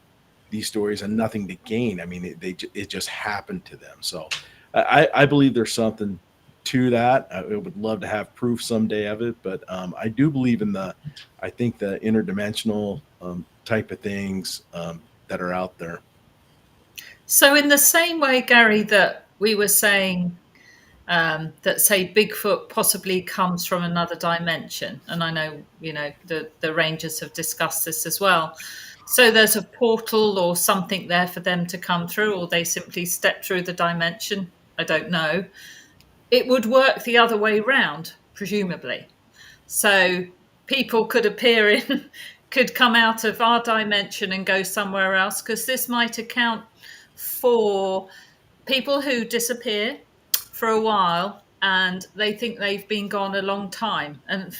these stories and nothing to gain. I mean, it just happened to them. So I believe there's something to that. I would love to have proof someday of it, but I do believe in I think the interdimensional type of things that are out there. So, in the same way, Gary, that we were saying that, say, Bigfoot possibly comes from another dimension, and I know the Rangers have discussed this as well. So there's a portal or something there for them to come through, or they simply step through the dimension. I don't know. It would work the other way round, presumably. So people could appear in, could come out of our dimension and go somewhere else, because this might account for people who disappear for a while and they think they've been gone a long time. And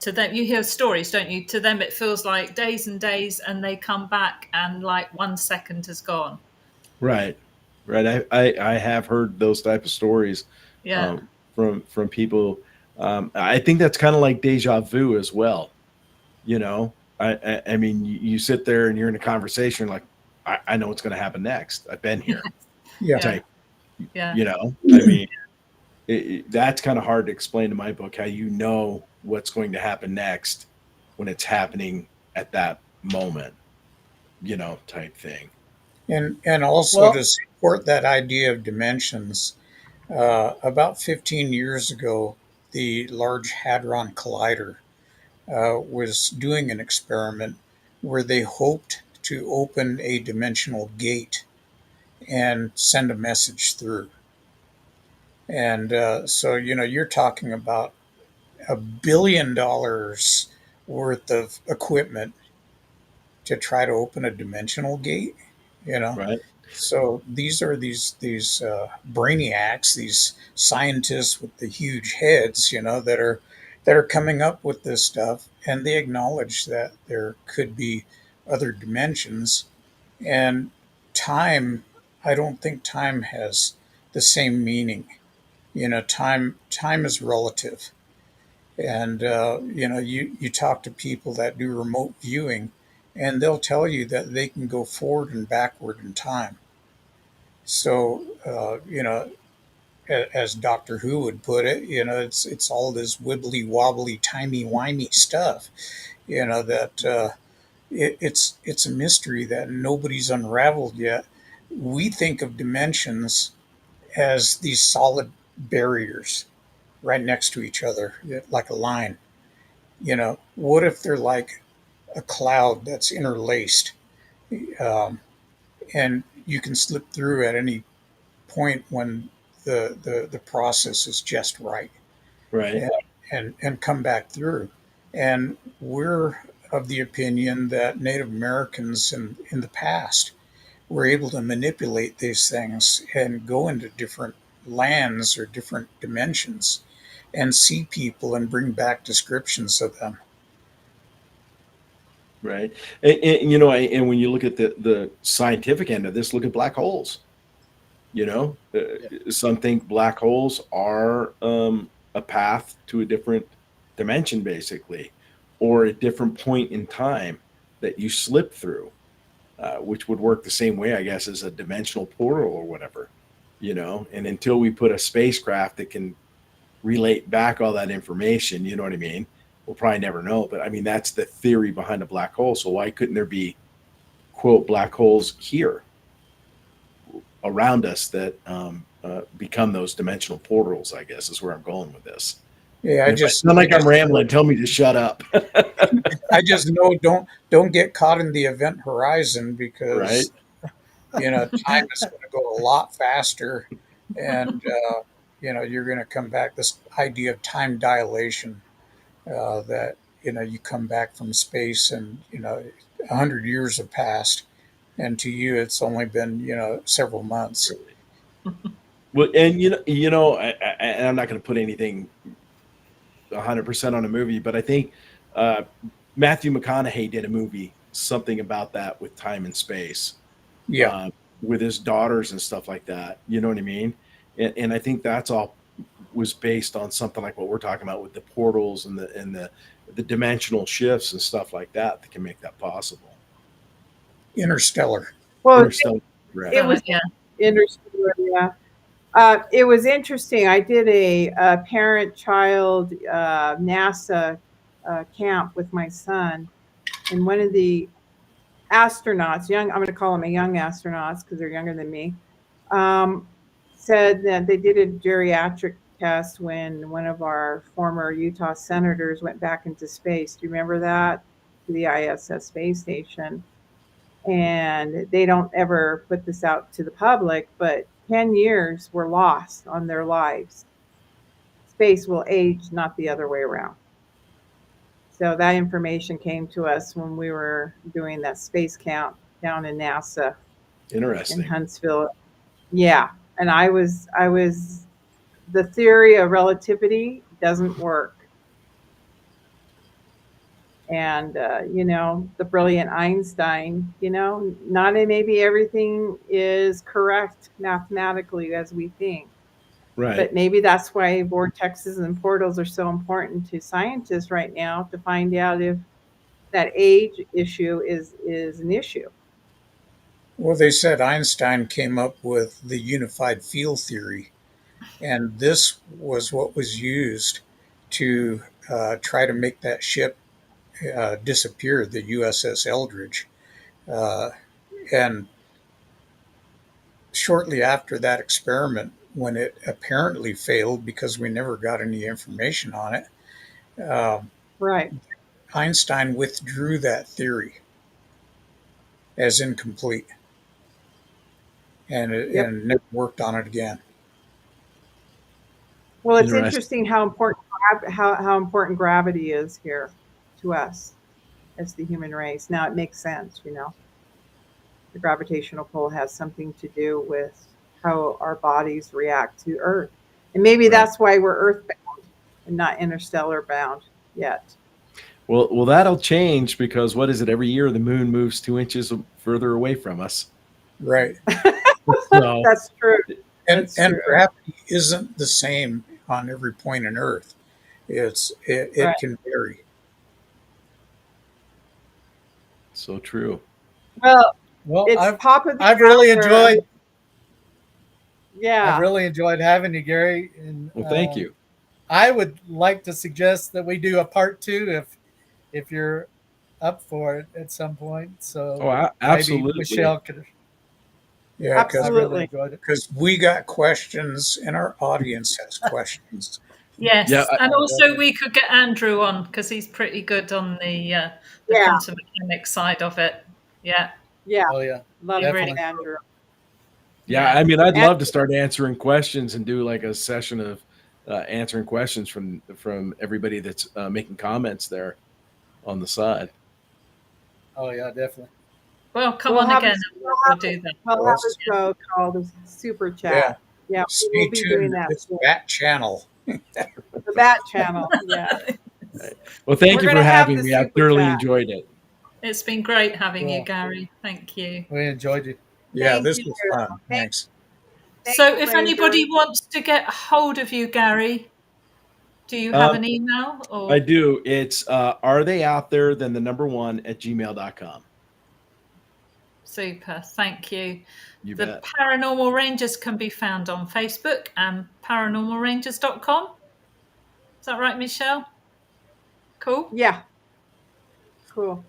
to them, you hear stories, don't you? To them, it feels like days and days, and they come back and like 1 second has gone. Right, right. I have heard those type of stories Yeah. from people. I think that's kind of like deja vu as well. You know, I mean, you sit there and you're in a conversation like, I know what's going to happen next. I've been here. Yeah. Yeah. Type, Yeah. you know, I mean, that's kind of hard to explain in my book, how you know what's going to happen next when it's happening at that moment, you know, type thing. And also Well, to support that idea of dimensions, about 15 years ago, the Large Hadron Collider was doing an experiment where they hoped to open a dimensional gate and send a message through. And so, you're talking about $1 billion worth of equipment to try to open a dimensional gate, you know. Right. So these are these brainiacs, these scientists with the huge heads, that are coming up with this stuff, and they acknowledge that there could be other dimensions. And time, I don't think time has the same meaning. Time is relative, and you talk to people that do remote viewing, and they'll tell you that they can go forward and backward in time. So, as Doctor Who would put it, it's all this wibbly wobbly, timey wimey stuff. That it's a mystery that nobody's unraveled yet. We think of dimensions as these solid barriers right next to each other, like a line. What if they're like a cloud that's interlaced, um, and you can slip through at any point when the process is just right, Right. and, and come back through. And we're of the opinion that Native Americans in the past were able to manipulate these things and go into different lands or different dimensions and see people and bring back descriptions of them. Right. And, you know, and when you look at the scientific end of this, look at black holes. You know, some think black holes are a path to a different dimension, basically, or a different point in time that you slip through, which would work the same way, I guess, as a dimensional portal or whatever. You know, and until we put a spacecraft that can relate back all that information, you know what I mean? We'll probably never know. But I mean, that's the theory behind a black hole. So why couldn't there be, quote, black holes here around us that become those dimensional portals? I guess is where I'm going with this. Yeah, And if I sound like I'm rambling, tell me to shut up. I just know don't get caught in the event horizon, Right. because time is going to go a lot faster, and you're going to come back. This idea of time dilation, that you come back from space, and 100 years have passed, and to you it's only been several months. Well, and and I'm not going to put anything 100% on a movie, but I think Matthew McConaughey did a movie, something about that with time and space, Yeah, with his daughters and stuff like that. You know what I mean? And I think that's all was based on something like what we're talking about with the portals and the dimensional shifts and stuff like that that can make that possible. Interstellar. Well, Interstellar. it was Yeah. Interstellar, yeah. It was interesting. I did a parent-child NASA camp with my son, and one of the astronauts, young, I'm going to call them a young astronauts because they're younger than me, um, said that they did a geriatric test when one of our former Utah senators went back into space. Do you remember that? to the ISS space station. And they don't ever put this out to the public, but 10 years were lost on their lives. Space will age, not the other way around. So that information came to us when we were doing that space camp down in NASA in Interesting. Huntsville. Yeah, and I was the theory of relativity doesn't work. And the brilliant Einstein, not maybe everything is correct mathematically as we think, Right. but maybe that's why vortexes and portals are so important to scientists right now, to find out if that age issue is an issue. Well, they said Einstein came up with the unified field theory, and this was what was used to try to make that ship disappear, the USS Eldridge. And shortly after that experiment, when it apparently failed because we never got any information on it, Right. Einstein withdrew that theory as incomplete, and Yep. and never worked on it again. Well, it's Interesting. interesting how important gravity is here to us as the human race. Now it makes sense, The gravitational pull has something to do with how our bodies react to Earth. And maybe Right. that's why we're Earth-bound and not interstellar bound yet. Well, that'll change because what is it? Every year the moon moves 2 inches further away from us. Right. So, That's true. And That's and true. gravity isn't the same on every point in Earth. It Right. can vary. so true. Well, Well, it's top of the I've really hour. enjoyed Yeah. I've really enjoyed having you, Gary. And Well, thank you. I would like to suggest that we do a part 2 if you're up for it at some point. So Oh, maybe absolutely. Michelle could. Yeah, I Absolutely. really enjoyed it. because we got questions and our audience has questions. Yes, Yeah, and also we could get Andrew on because he's pretty good on the Yeah. quantum mechanics side of it. Yeah, Yeah. Oh yeah, Love definitely. it, Andrew. Yeah, I mean, I'd love to start answering questions and do like a session of answering questions from everybody that's making comments there on the side. Oh yeah, definitely. Well, come We'll on have again. a- And we'll do that. We'll have a show called the Super Chat. Yeah, Stay we'll be doing tuned to that. this Bat channel. The Bat Channel. Yeah. Well, thank We're you for gonna have having the me. I super thoroughly chat. enjoyed it. It's been great having you, Cool. Gary. Thank you. We enjoyed you. Yeah, Thank this you. was fun. Thanks. So, if Ranger. anybody wants to get hold of you, Gary, do you have an email? Or I do. It's are they out there then the number 1 at gmail.com. super, thank you. You The bet. Paranormal Rangers can be found on Facebook and paranormalrangers.com. Is that right, Michelle? Cool. Yeah. Cool.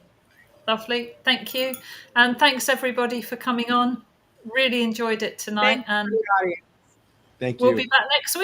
Lovely. Thank you. And thanks everybody for coming on. Really enjoyed it tonight. Thanks for And the audience. Thank you. we'll be back next week.